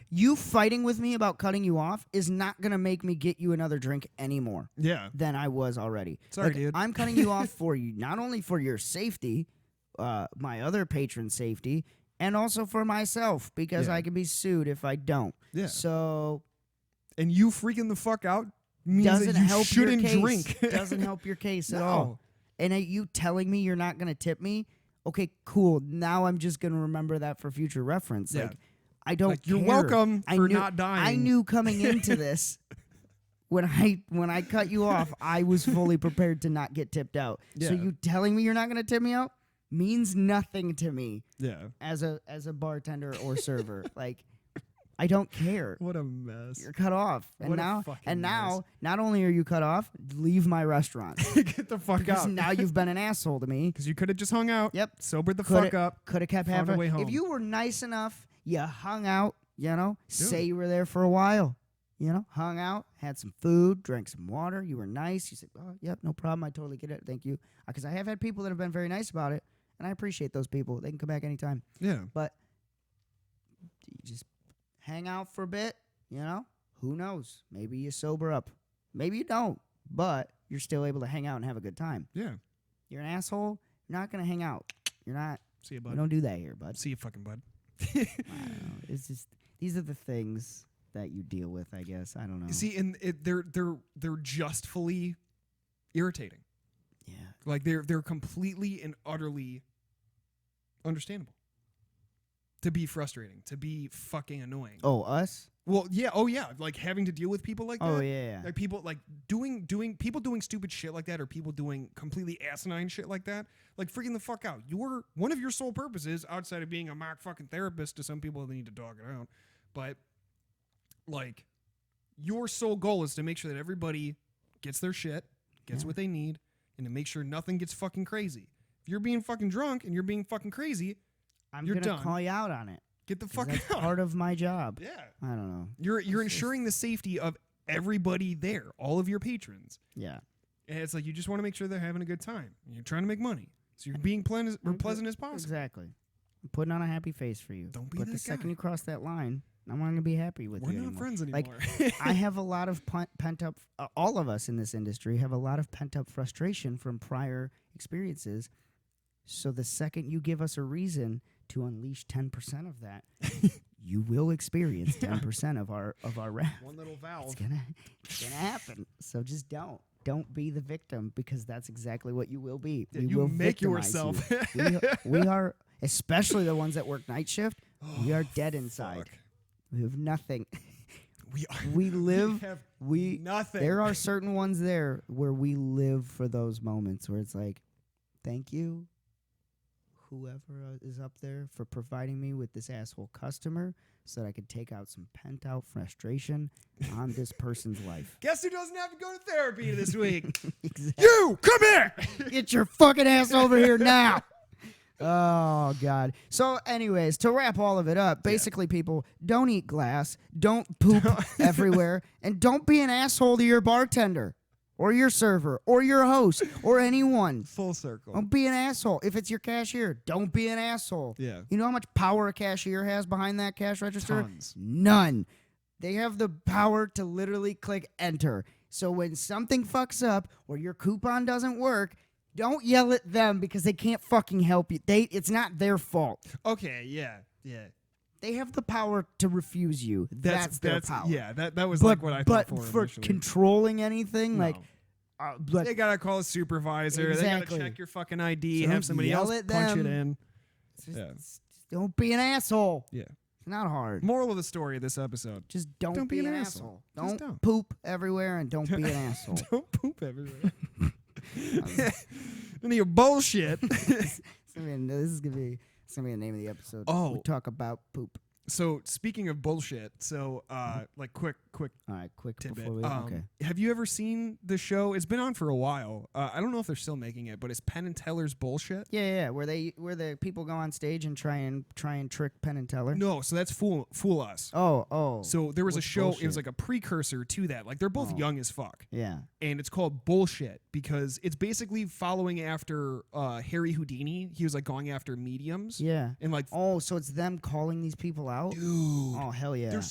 you fighting with me about cutting you off is not gonna make me get you another drink anymore. Yeah. Than I was already. Sorry, like, dude. I'm cutting you off for you, not only for your safety, my other patron's safety, and also for myself because I can be sued if I don't. Yeah. So. And you freaking the fuck out means doesn't that you help shouldn't your case. drink. Doesn't help your case at No. all. And you telling me you're not gonna tip me? Okay, cool. Now I'm just gonna remember that for future reference. Yeah. Like, I don't. Like, you're care. welcome I for knew, not dying. I knew coming into this, when I cut you off, I was fully prepared to not get tipped out. So Yeah. you telling me you're not gonna tip me out means nothing to me Yeah. as a bartender or server. Like, I don't care. What a mess. You're cut off, and What a now fucking not only are you cut off, leave my restaurant. Get the fuck Because out. now you've been an asshole to me. Because you could have just hung out. Yep. Sobered the fuck up. Could have kept found having. a way home. If you were nice enough, you hung out. Say you were there for a while. Hung out, had some food, drank some water. You were nice. You said, "Oh, yep, no problem. I totally get it. Thank you." Because I have had people that have been very nice about it, and I appreciate those people. They can come back anytime. Yeah. But you just hang out for a bit. Who knows? Maybe you sober up. Maybe you don't. But you're still able to hang out and have a good time. Yeah. You're an asshole. You're not gonna hang out. You're not. See you, We bud. don't do that here, bud. See you, fucking bud. I don't know. It's just these are the things that you deal with, I guess. I don't know. See, and they're justfully irritating. Yeah. Like they're completely and utterly understandable. To be frustrating, to be fucking annoying. Oh, us? Well, yeah, oh yeah, like having to deal with people like that. Oh yeah. Like people like doing people doing stupid shit like that, or people doing completely asinine shit like that. Like freaking the fuck out. One of your sole purposes, outside of being a mock fucking therapist to some people that need to dog it out, but like your sole goal is to make sure that everybody gets their shit, gets what they need, and to make sure nothing gets fucking crazy. If you're being fucking drunk and you're being fucking crazy, You're gonna done. call you out on it. Get the 'Cause fuck that's out. part of my job. Yeah. I don't know. You're ensuring the safety of everybody there, all of your patrons. Yeah. And it's like you just want to make sure they're having a good time. You're trying to make money. So you're being pleasant as possible. Exactly. I'm putting on a happy face for you. Don't be But that the second guy. you cross that line, I'm not gonna be happy with We're you not anymore. friends Like, anymore. I have a lot of pent up. All of us in this industry have a lot of pent up frustration from prior experiences. So the second you give us a reason to unleash 10% of that, you will experience 10% of our wrath. One little valve. It's gonna happen. So just don't be the victim, because that's exactly what you will be. Yeah, We you will make victimize yourself. you. we are, especially the ones that work night shift. We are dead inside. Fuck. We have nothing. We are. We live. have we nothing. There are certain ones there where we live for those moments where it's like, thank you, whoever is up there, for providing me with this asshole customer so that I could take out some pent out frustration on this person's life. Guess who doesn't have to go to therapy this week? Exactly. You come here. Get your fucking ass over here now. Oh, God. So, anyways, to wrap all of it up, basically, people, don't eat glass, don't poop everywhere, and don't be an asshole to your bartender or your server or your host or anyone. Full circle. Don't be an asshole. If it's your cashier, don't be an asshole. Yeah. You know how much power a cashier has behind that cash register? Tons. None. They have the power to literally click enter. So when something fucks up or your coupon doesn't work, don't yell at them because they can't fucking help you. It's not their fault. Okay. Yeah. They have the power to refuse you. That's their power. Yeah. That was like what I thought But for for initially. controlling anything, No. like They gotta call a supervisor. Exactly. They gotta check your fucking ID. So have somebody yell else at punch it them. in. just don't be an asshole. Yeah. It's not hard. Moral of the story of this episode: Just don't be an asshole. Just Don't don't. poop everywhere and don't be an asshole. don't poop everywhere. None of your bullshit. This is gonna be the name of the episode. Oh. We talk about poop. So speaking of bullshit, so like quick quick All right, quick tidbit. before we. Okay. Have you ever seen the show? It's been on for a while. I don't know if they're still making it, but it's Penn and Teller's Bullshit. Yeah, where the people go on stage and try and trick Penn and Teller. No, so that's Fool Us. Oh. So there was a What's show. Bullshit? It was like a precursor to that. Like they're both young as fuck. Yeah. And it's called Bullshit because it's basically following after Harry Houdini. He was like going after mediums. Yeah. And like, Oh, so it's them calling these people out? dude. Oh, hell yeah. There's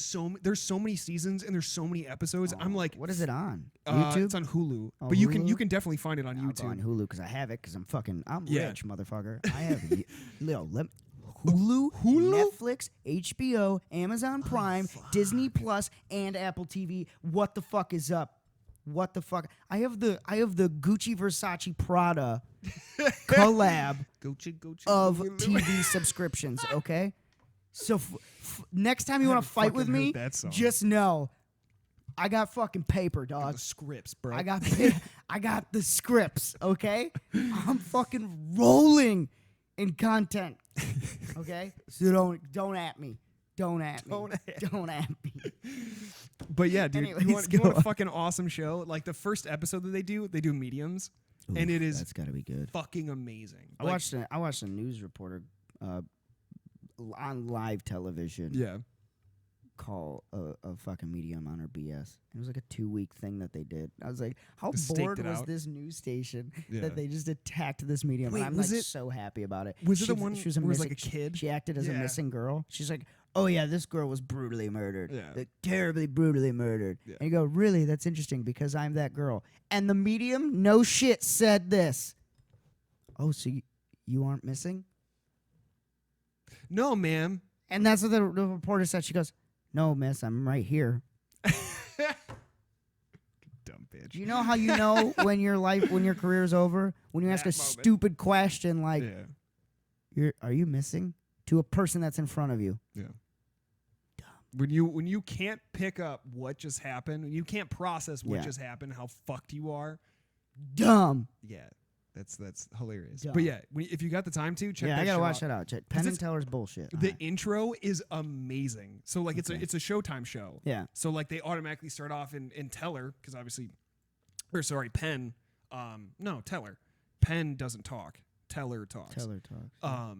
so many seasons and there's so many episodes. I'm like, what is it on? YouTube? It's on Hulu, Oh, but you Hulu? can definitely find it on I'll YouTube. go on Hulu because I have it because I'm Yeah. rich, motherfucker. I have Hulu, Netflix, HBO, Amazon Prime, Disney Plus, and Apple TV. What the fuck is up? What the fuck? I have the Gucci Versace Prada collab Gucci. of TV subscriptions. Okay, so next time you want to fight with me, just know I got fucking paper, dog. The scripts, bro. I got the scripts. Okay, I'm fucking rolling in content. Okay, so don't at me. Don't at me. But yeah, dude, Anyways, you go want a on. fucking awesome show? Like the first episode that they do mediums, and it is that's gotta be good. fucking amazing. I watched a news reporter on live television Yeah. call a fucking medium on her BS. It was like a 2-week thing that they did. I was like, how Staked bored it was out. this news station Yeah. that they just attacked this medium? Wait, and I'm was like it- so happy about it. Was it She- the one she was a where it was like missing- a kid? She acted as a Yeah. missing girl. She's like, oh yeah, this girl was brutally murdered. Yeah. Like, terribly, brutally murdered. Yeah. And you go, really? That's interesting because I'm that girl. And the medium, no shit, said this. Oh, so you aren't missing? No, ma'am. And that's what the reporter said. She goes, no, miss, I'm right here. Dumb bitch. Do you know how you know when your career's over? When you ask a That moment. stupid question like, Yeah. are you missing? To a person that's in front of you. Yeah. When you can't pick up what just happened, when you can't process what Yeah. just happened, how fucked you are. Dumb. Yeah. That's hilarious. Dumb. But yeah, if you got the time to check Yeah, that I gotta show watch out. that out. Check. Penn and it's- Teller's bullshit. The Alright. intro is amazing. So like Okay. it's a Showtime show. Yeah. So like they automatically start off in Teller because obviously, or sorry, Penn. No, Teller. Penn doesn't talk. Teller talks. Teller talks.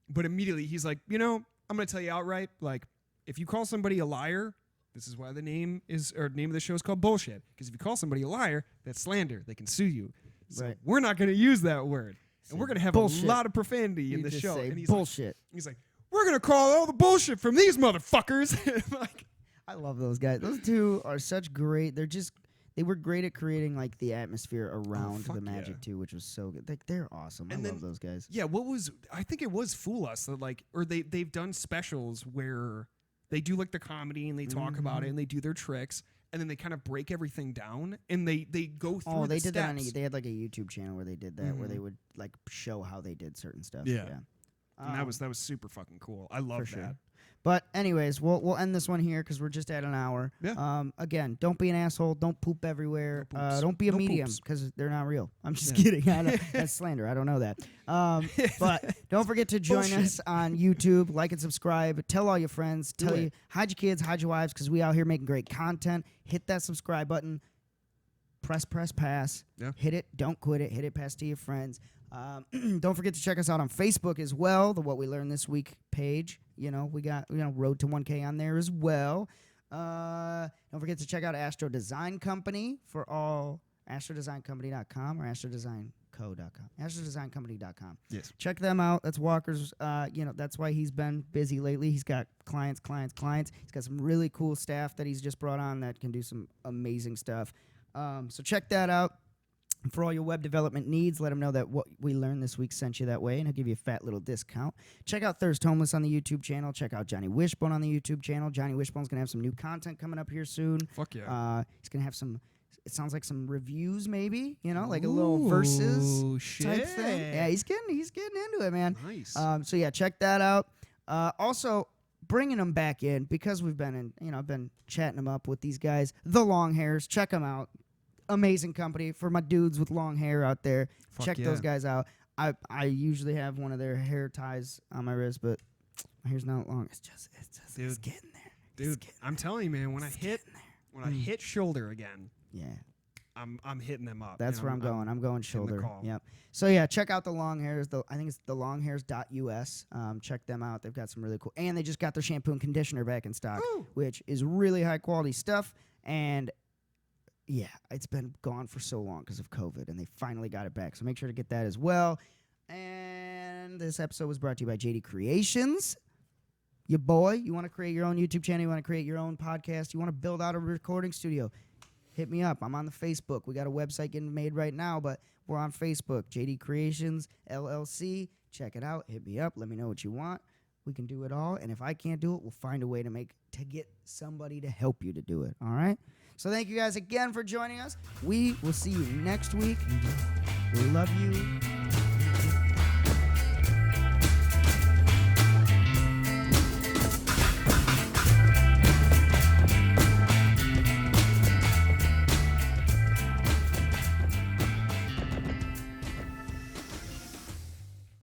But immediately he's like, I'm gonna tell you outright, like, if you call somebody a liar, this is why the name of the show is called Bullshit. Because if you call somebody a liar, that's slander. They can sue you. So Right. we're not gonna use that word, and we're gonna have bullshit. a lot of profanity You in the just show. say And he's bullshit. like, we're gonna call all the bullshit from these motherfuckers. Like, I love those guys. Those two are such great. They were great at creating like the atmosphere around fuck the magic yeah. too, which was so good. Like they're awesome. And I then- love those guys. yeah, I think it was Fool Us that like, or they've done specials where they do like the comedy and they talk about it and they do their tricks and then they kind of break everything down and they go through. Oh, they the did that. steps. They had like a YouTube channel where they did that, where Mhm. they would like show how they did certain stuff. Yeah. And Um, that was super fucking cool. I love for that. sure. But anyways, we'll end this one here because we're just at an hour. Yeah. Again, don't be an asshole. Don't poop everywhere. No poops. Don't be a No medium poops. because they're not real. I'm just Yeah. kidding. I know, that's slander. I don't know that. But don't forget to join Bullshit. us on YouTube. Like and subscribe. Tell all your friends. Do it. Hide your kids. Hide your wives because we out here making great content. Hit that subscribe button. Press, pass. Yeah. Hit it. Don't quit it. Hit it. Pass to your friends. Don't forget to check us out on Facebook as well. The What We Learned This Week page. We got Road to 1K on there as well. Don't forget to check out Astro Design Company for all astrodesigncompany.com or astrodesignco.com. astrodesigncompany.com. Yes. Check them out. That's Walker's. That's why he's been busy lately. He's got clients. He's got some really cool staff that he's just brought on that can do some amazing stuff. So check that out. For all your web development needs, let them know that What We Learned This Week sent you that way, and he'll give you a fat little discount. Check out Thirst Homeless on the YouTube channel. Check out Johnny Wishbone on the YouTube channel. Johnny Wishbone's going to have some new content coming up here soon. Fuck yeah. He's going to have it sounds like some reviews maybe, like a little verses type thing. Yeah, he's getting into it, man. Nice. So yeah, check that out. Also, bringing them back in because we've been I've been chatting them up with these guys, the Long Hairs. Check them out. Amazing company for my dudes with long hair out there. Fuck Check yeah. those guys out. I usually have one of their hair ties on my wrist, but my hair's not long. It's just Dude. getting there. Dude, I'm telling you, man, when I hit When I hit shoulder again, Yeah. I'm hitting them up. That's You know, where I'm going. I'm going hitting the shoulder. call. Yep. So yeah, check out the Long Hairs. I think it's the longhairs.us. Check them out. They've got some really cool, and they just got their shampoo and conditioner back in stock, Ooh. which is really high quality stuff. And yeah, it's been gone for so long because of COVID, and they finally got it back. So make sure to get that as well. And this episode was brought to you by JD Creations. Your boy, you want to create your own YouTube channel, you want to create your own podcast, you want to build out a recording studio, hit me up. I'm on the Facebook. We got a website getting made right now, but we're on Facebook. JD Creations, LLC. Check it out. Hit me up. Let me know what you want. We can do it all. And if I can't do it, we'll find a way to get somebody to help you to do it. All right? So thank you guys again for joining us. We will see you next week. We love you.